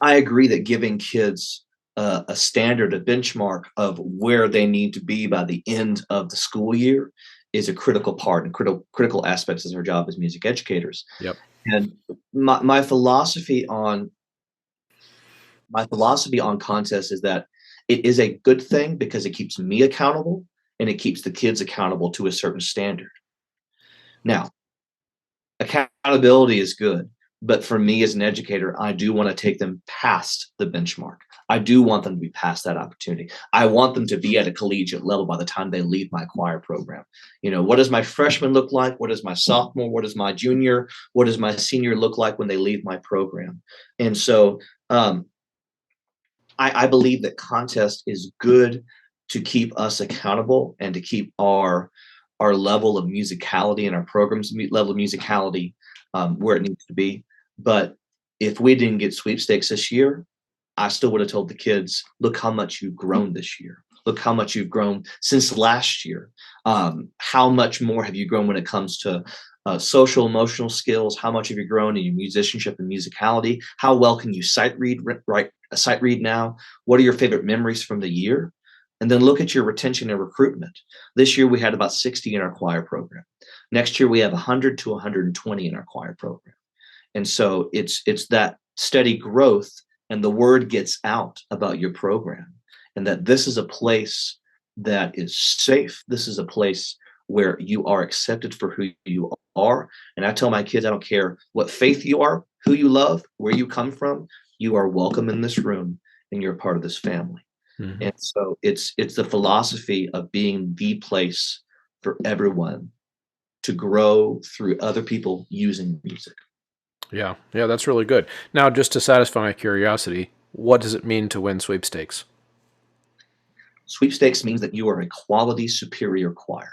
I agree that giving kids a standard, a benchmark of where they need to be by the end of the school year is a critical part and critical aspects of our job as music educators. Yep. And my philosophy on contests is that it is a good thing because it keeps me accountable and it keeps the kids accountable to a certain standard. Now, accountability is good, but for me as an educator, I do want to take them past the benchmark. I do want them to be past that opportunity. I want them to be at a collegiate level by the time they leave my choir program. What does my freshman look like? What does my sophomore? What does my junior? What does my senior look like when they leave my program? And so I believe that contest is good to keep us accountable and to keep our level of musicality and our program's level of musicality where it needs to be. But if we didn't get sweepstakes this year, I still would have told the kids, look how much you've grown this year. Look how much you've grown since last year. How much more have you grown when it comes to social, emotional skills? How much have you grown in your musicianship and musicality? How well can you sight read now? What are your favorite memories from the year? And then look at your retention and recruitment. This year we had about 60 in our choir program. Next year we have 100 to 120 in our choir program. And so it's that steady growth, and the word gets out about your program, and that this is a place that is safe. This is a place where you are accepted for who you are. And I tell my kids, I don't care what faith you are, who you love, where you come from, you are welcome in this room and you're part of this family. Mm-hmm. And so it's the philosophy of being the place for everyone to grow through other people using music. Yeah, that's really good. Now, just to satisfy my curiosity, what does it mean to win sweepstakes? Sweepstakes means that you are a quality superior choir.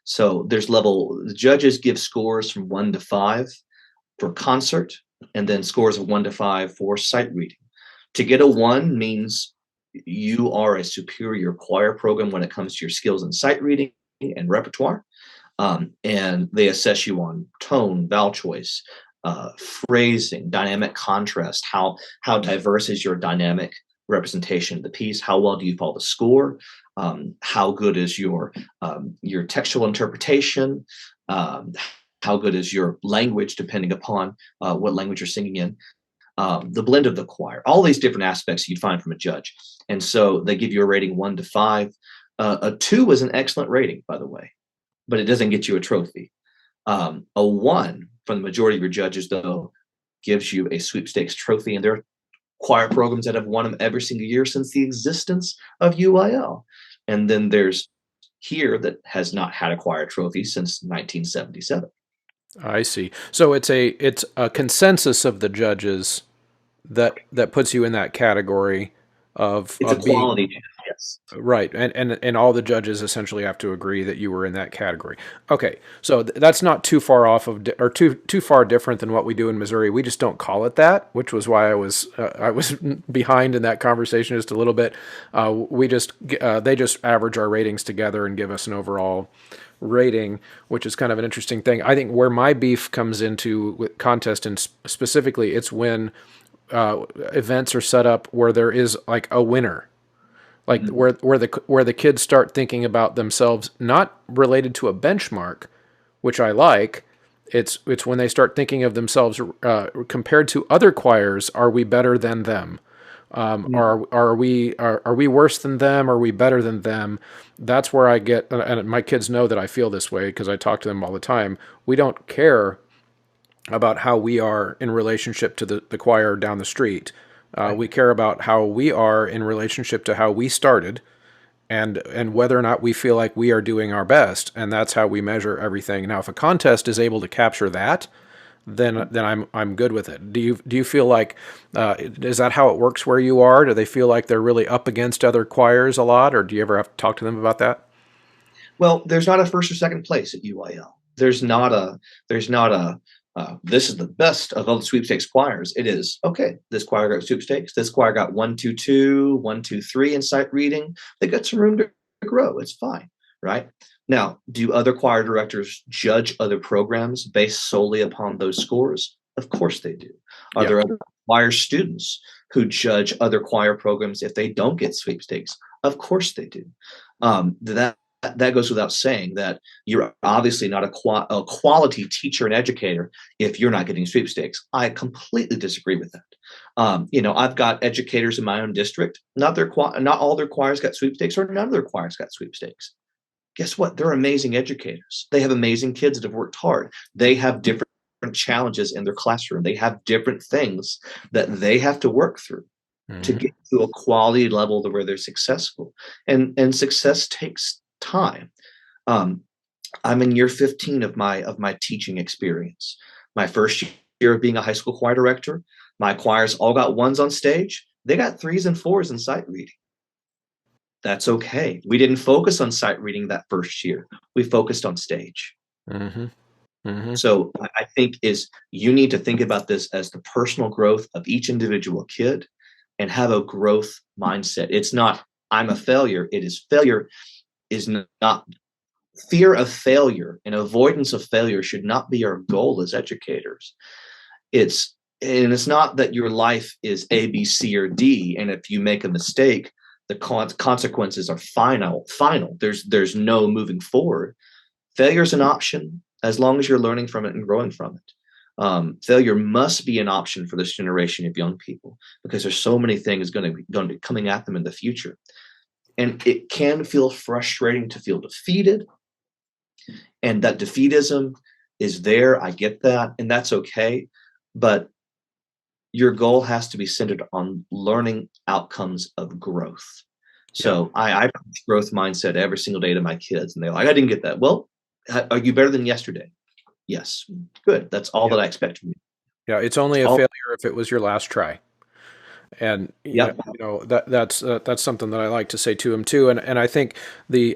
So the judges give scores from 1 to 5 for concert, and then scores of 1 to 5 for sight reading. To get a 1 means you are a superior choir program when it comes to your skills in sight reading and repertoire. And they assess you on tone, vowel choice, phrasing, dynamic contrast. How diverse is your dynamic representation of the piece? How well do you follow the score? How good is your textual interpretation? Um, how good is your language, depending upon what language you're singing in? The blend of the choir, all these different aspects you'd find from a judge. And so they give you a rating 1 to 5. A 2 is an excellent rating, by the way, but it doesn't get you a trophy. A 1 from the majority of your judges, though, gives you a sweepstakes trophy. And there are choir programs that have won them every single year since the existence of UIL. And then there's here that has not had a choir trophy since 1977. I see. So it's a consensus of the judges that puts you in that category It's a of being quality test, yes. right, and all the judges essentially have to agree that you were in that category. Okay, so that's not too far off of or too far different than what we do in Missouri. We just don't call it that, which was why I was behind in that conversation just a little bit. We just they just average our ratings together and give us an overall rating, which is kind of an interesting thing. I think where my beef comes into with contest, and specifically, it's when events are set up where there is like a winner, like Mhm. where the kids start thinking about themselves not related to a benchmark, which I like. It's when they start thinking of themselves compared to other choirs. Are we better than them? Are we worse than them? Are we better than them? That's where I get, and my kids know that I feel this way because I talk to them all the time. We don't care about how we are in relationship to the choir down the street. Right. We care about how we are in relationship to how we started, and whether or not we feel like we are doing our best, and that's how we measure everything. Now, if a contest is able to capture that, then I'm good with it. Do you feel like is that how it works where you are? Do they feel like they're really up against other choirs a lot, or do you ever have to talk to them about that? Well, there's not a first or second place at UIL. There's not a this is the best of all the sweepstakes choirs. It is okay. This choir got sweepstakes. This choir got 1, 2, 2, 1, 2, 3 in sight reading. They got some room to grow. It's fine, right? Now, do other choir directors judge other programs based solely upon those scores? Of course they do. Are Yeah. there other choir students who judge other choir programs if they don't get sweepstakes? Of course they do. That goes without saying that you're obviously not a quality teacher and educator if you're not getting sweepstakes. I completely disagree with that. I've got educators in my own district. Not all their choirs got sweepstakes, or none of their choirs got sweepstakes. Guess what? They're amazing educators. They have amazing kids that have worked hard. They have different challenges in their classroom. They have different things that they have to work through to Hmm. get to a quality level where they're successful. And success takes time. Um, I'm in year 15 of my teaching experience. My first year of being a high school choir director, my choirs all got 1s on stage. They got 3s and 4s in sight reading. That's okay. We didn't focus on sight reading that first year. We focused on stage. Hmm. Hmm. So I think is you need to think about this as the personal growth of each individual kid and have a growth mindset. It's not I'm a failure. It is failure is not fear of failure and avoidance of failure should not be our goal as educators. It's not that your life is A, B, C, or D, and if you make a mistake, the consequences are final. There's no moving forward. Failure is an option as long as you're learning from it and growing from it. Failure must be an option for this generation of young people because there's so many things going to be coming at them in the future. And it can feel frustrating to feel defeated. And that defeatism is there. I get that. And that's okay. But your goal has to be centered on learning outcomes of growth. Yeah. So I preach growth mindset every single day to my kids. And they're like, I didn't get that. Well, are you better than yesterday? Yes. Good. That's all Yeah. that I expect from you. Yeah. It's only a All, failure if it was your last try. And yep. that's something that I like to say to him too. And I think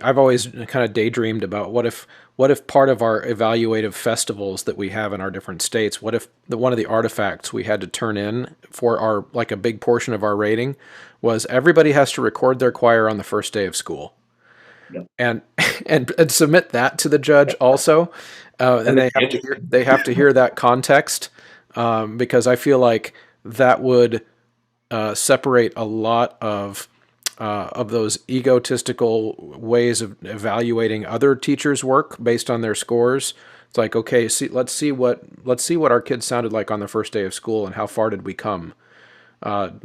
I've always kind of daydreamed about what if part of our evaluative festivals that we have in our different states, what if one of the artifacts we had to turn in for our like a big portion of our rating was everybody has to record their choir on the first day of school Yep. and and submit that to the judge also, and And they have to hear that context, because I feel like that would separate a lot of those egotistical ways of evaluating other teachers' work based on their scores. It's like, okay, let's see what our kids sounded like on the first day of school, and how far did we come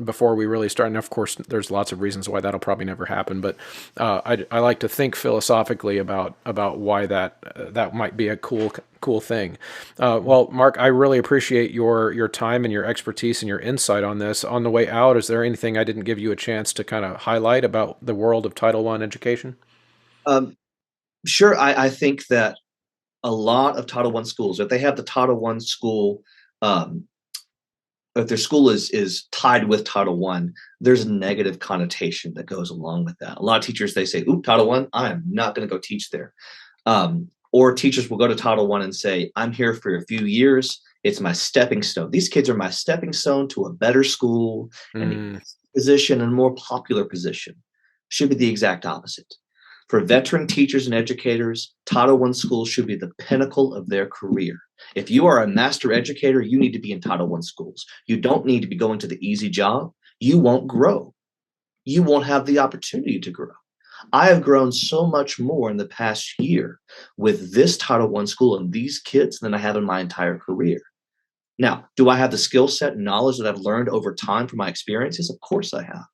before we really start. And of course, there's lots of reasons why that'll probably never happen. But I like to think philosophically about why that might be a cool thing. Well, Mark, I really appreciate your time and your expertise and your insight on this. On the way out, is there anything I didn't give you a chance to kind of highlight about the world of Title I education? Sure. I think that a lot of Title I schools, if they have the Title I school, if their school is tied with Title I, there's a negative connotation that goes along with that. A lot of teachers, they say, "Ooh, Title I am not going to go teach there." Or teachers will go to Title I and say, "I'm here for a few years. It's my stepping stone. These kids are my stepping stone to a better school and a position and more popular position." Should be the exact opposite. For veteran teachers and educators, Title I schools should be the pinnacle of their career. If you are a master educator, you need to be in Title I schools. You don't need to be going to the easy job. You won't grow. You won't have the opportunity to grow. I have grown so much more in the past year with this Title I school and these kids than I have in my entire career. Now, do I have the skill set and knowledge that I've learned over time from my experiences? Of course I have.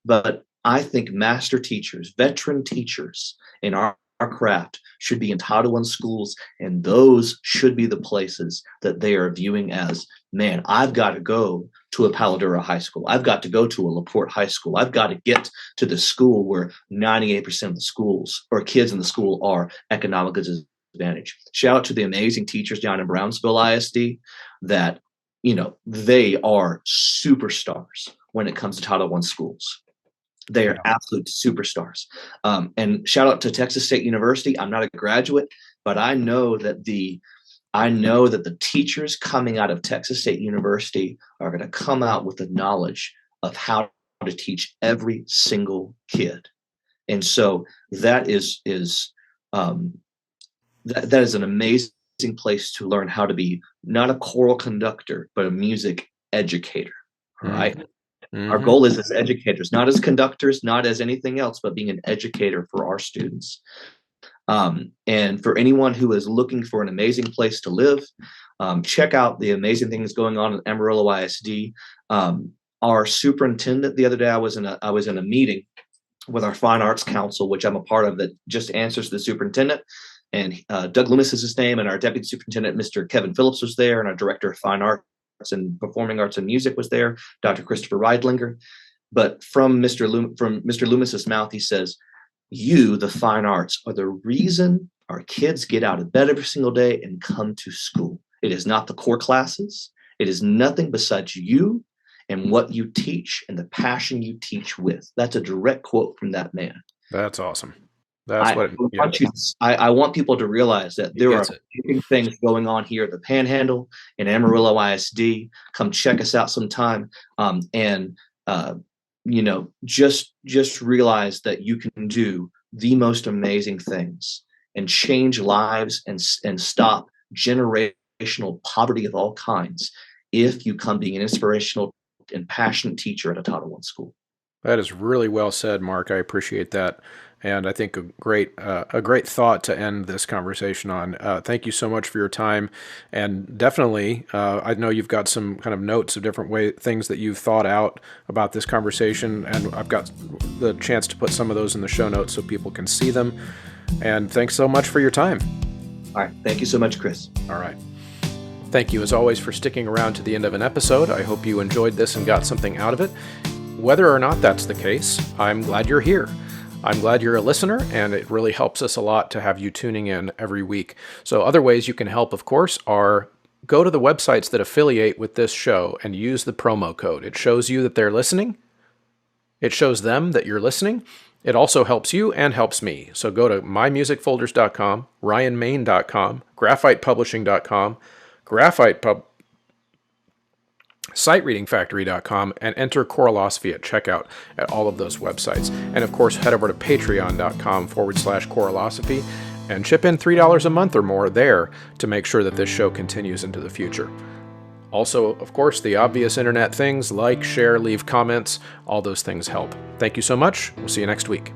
But I think master teachers, veteran teachers in our craft should be in Title I schools, and those should be the places that they are viewing as, man, I've got to go to a Paladura High School. I've got to go to a LaPorte High School. I've got to get to the school where 98% of the schools or kids in the school are economically disadvantaged. Shout out to the amazing teachers down in Brownsville ISD that, they are superstars when it comes to Title I schools. They are absolute superstars. And shout out to Texas State University. I'm not a graduate, but I know that the teachers coming out of Texas State University are going to come out with the knowledge of how to teach every single kid. And so that is an amazing place to learn how to be not a choral conductor, but a music educator. Right. Mm-hmm. Our goal is as educators, not as conductors, not as anything else, but being an educator for our students. And for anyone who is looking for an amazing place to live, check out the amazing things going on at Amarillo ISD. Our superintendent, the other day, I was in a meeting with our Fine Arts Council, which I'm a part of, that just answers to the superintendent. And Doug Loomis is his name, and our deputy superintendent, Mr. Kevin Phillips, was there, and our director of Fine Arts and Performing Arts and Music was there, Dr. Christopher Reidlinger. But from Mr. Loomis's mouth, he says, "You, the fine arts, are the reason our kids get out of bed every single day and come to school. It is not the core classes. It is nothing besides you and what you teach and the passion you teach with." That's a direct quote from that man. That's awesome. I want people to realize that there are amazing things going on here at the Panhandle in Amarillo ISD. Come check us out sometime, and just realize that you can do the most amazing things and change lives and stop generational poverty of all kinds if you come being an inspirational and passionate teacher at a Title I school. That is really well said, Mark. I appreciate that. And I think a great thought to end this conversation on. Thank you so much for your time, and definitely, I know you've got some kind of notes of different things that you've thought out about this conversation, and I've got the chance to put some of those in the show notes so people can see them. And thanks so much for your time. All right, thank you so much, Chris. All right. Thank you, as always, for sticking around to the end of an episode. I hope you enjoyed this and got something out of it. Whether or not that's the case, I'm glad you're here. I'm glad you're a listener, and it really helps us a lot to have you tuning in every week. So other ways you can help, of course, are go to the websites that affiliate with this show and use the promo code. It shows you that they're listening. It shows them that you're listening. It also helps you and helps me. So go to mymusicfolders.com, ryanmain.com, graphitepublishing.com, SiteReadingFactory.com, and enter Choralosophy at checkout at all of those websites. And of course, head over to patreon.com/Choralosophy and chip in $3 a month or more there to make sure that this show continues into the future. Also, of course, the obvious internet things like, share, leave comments, all those things help. Thank you so much. We'll see you next week.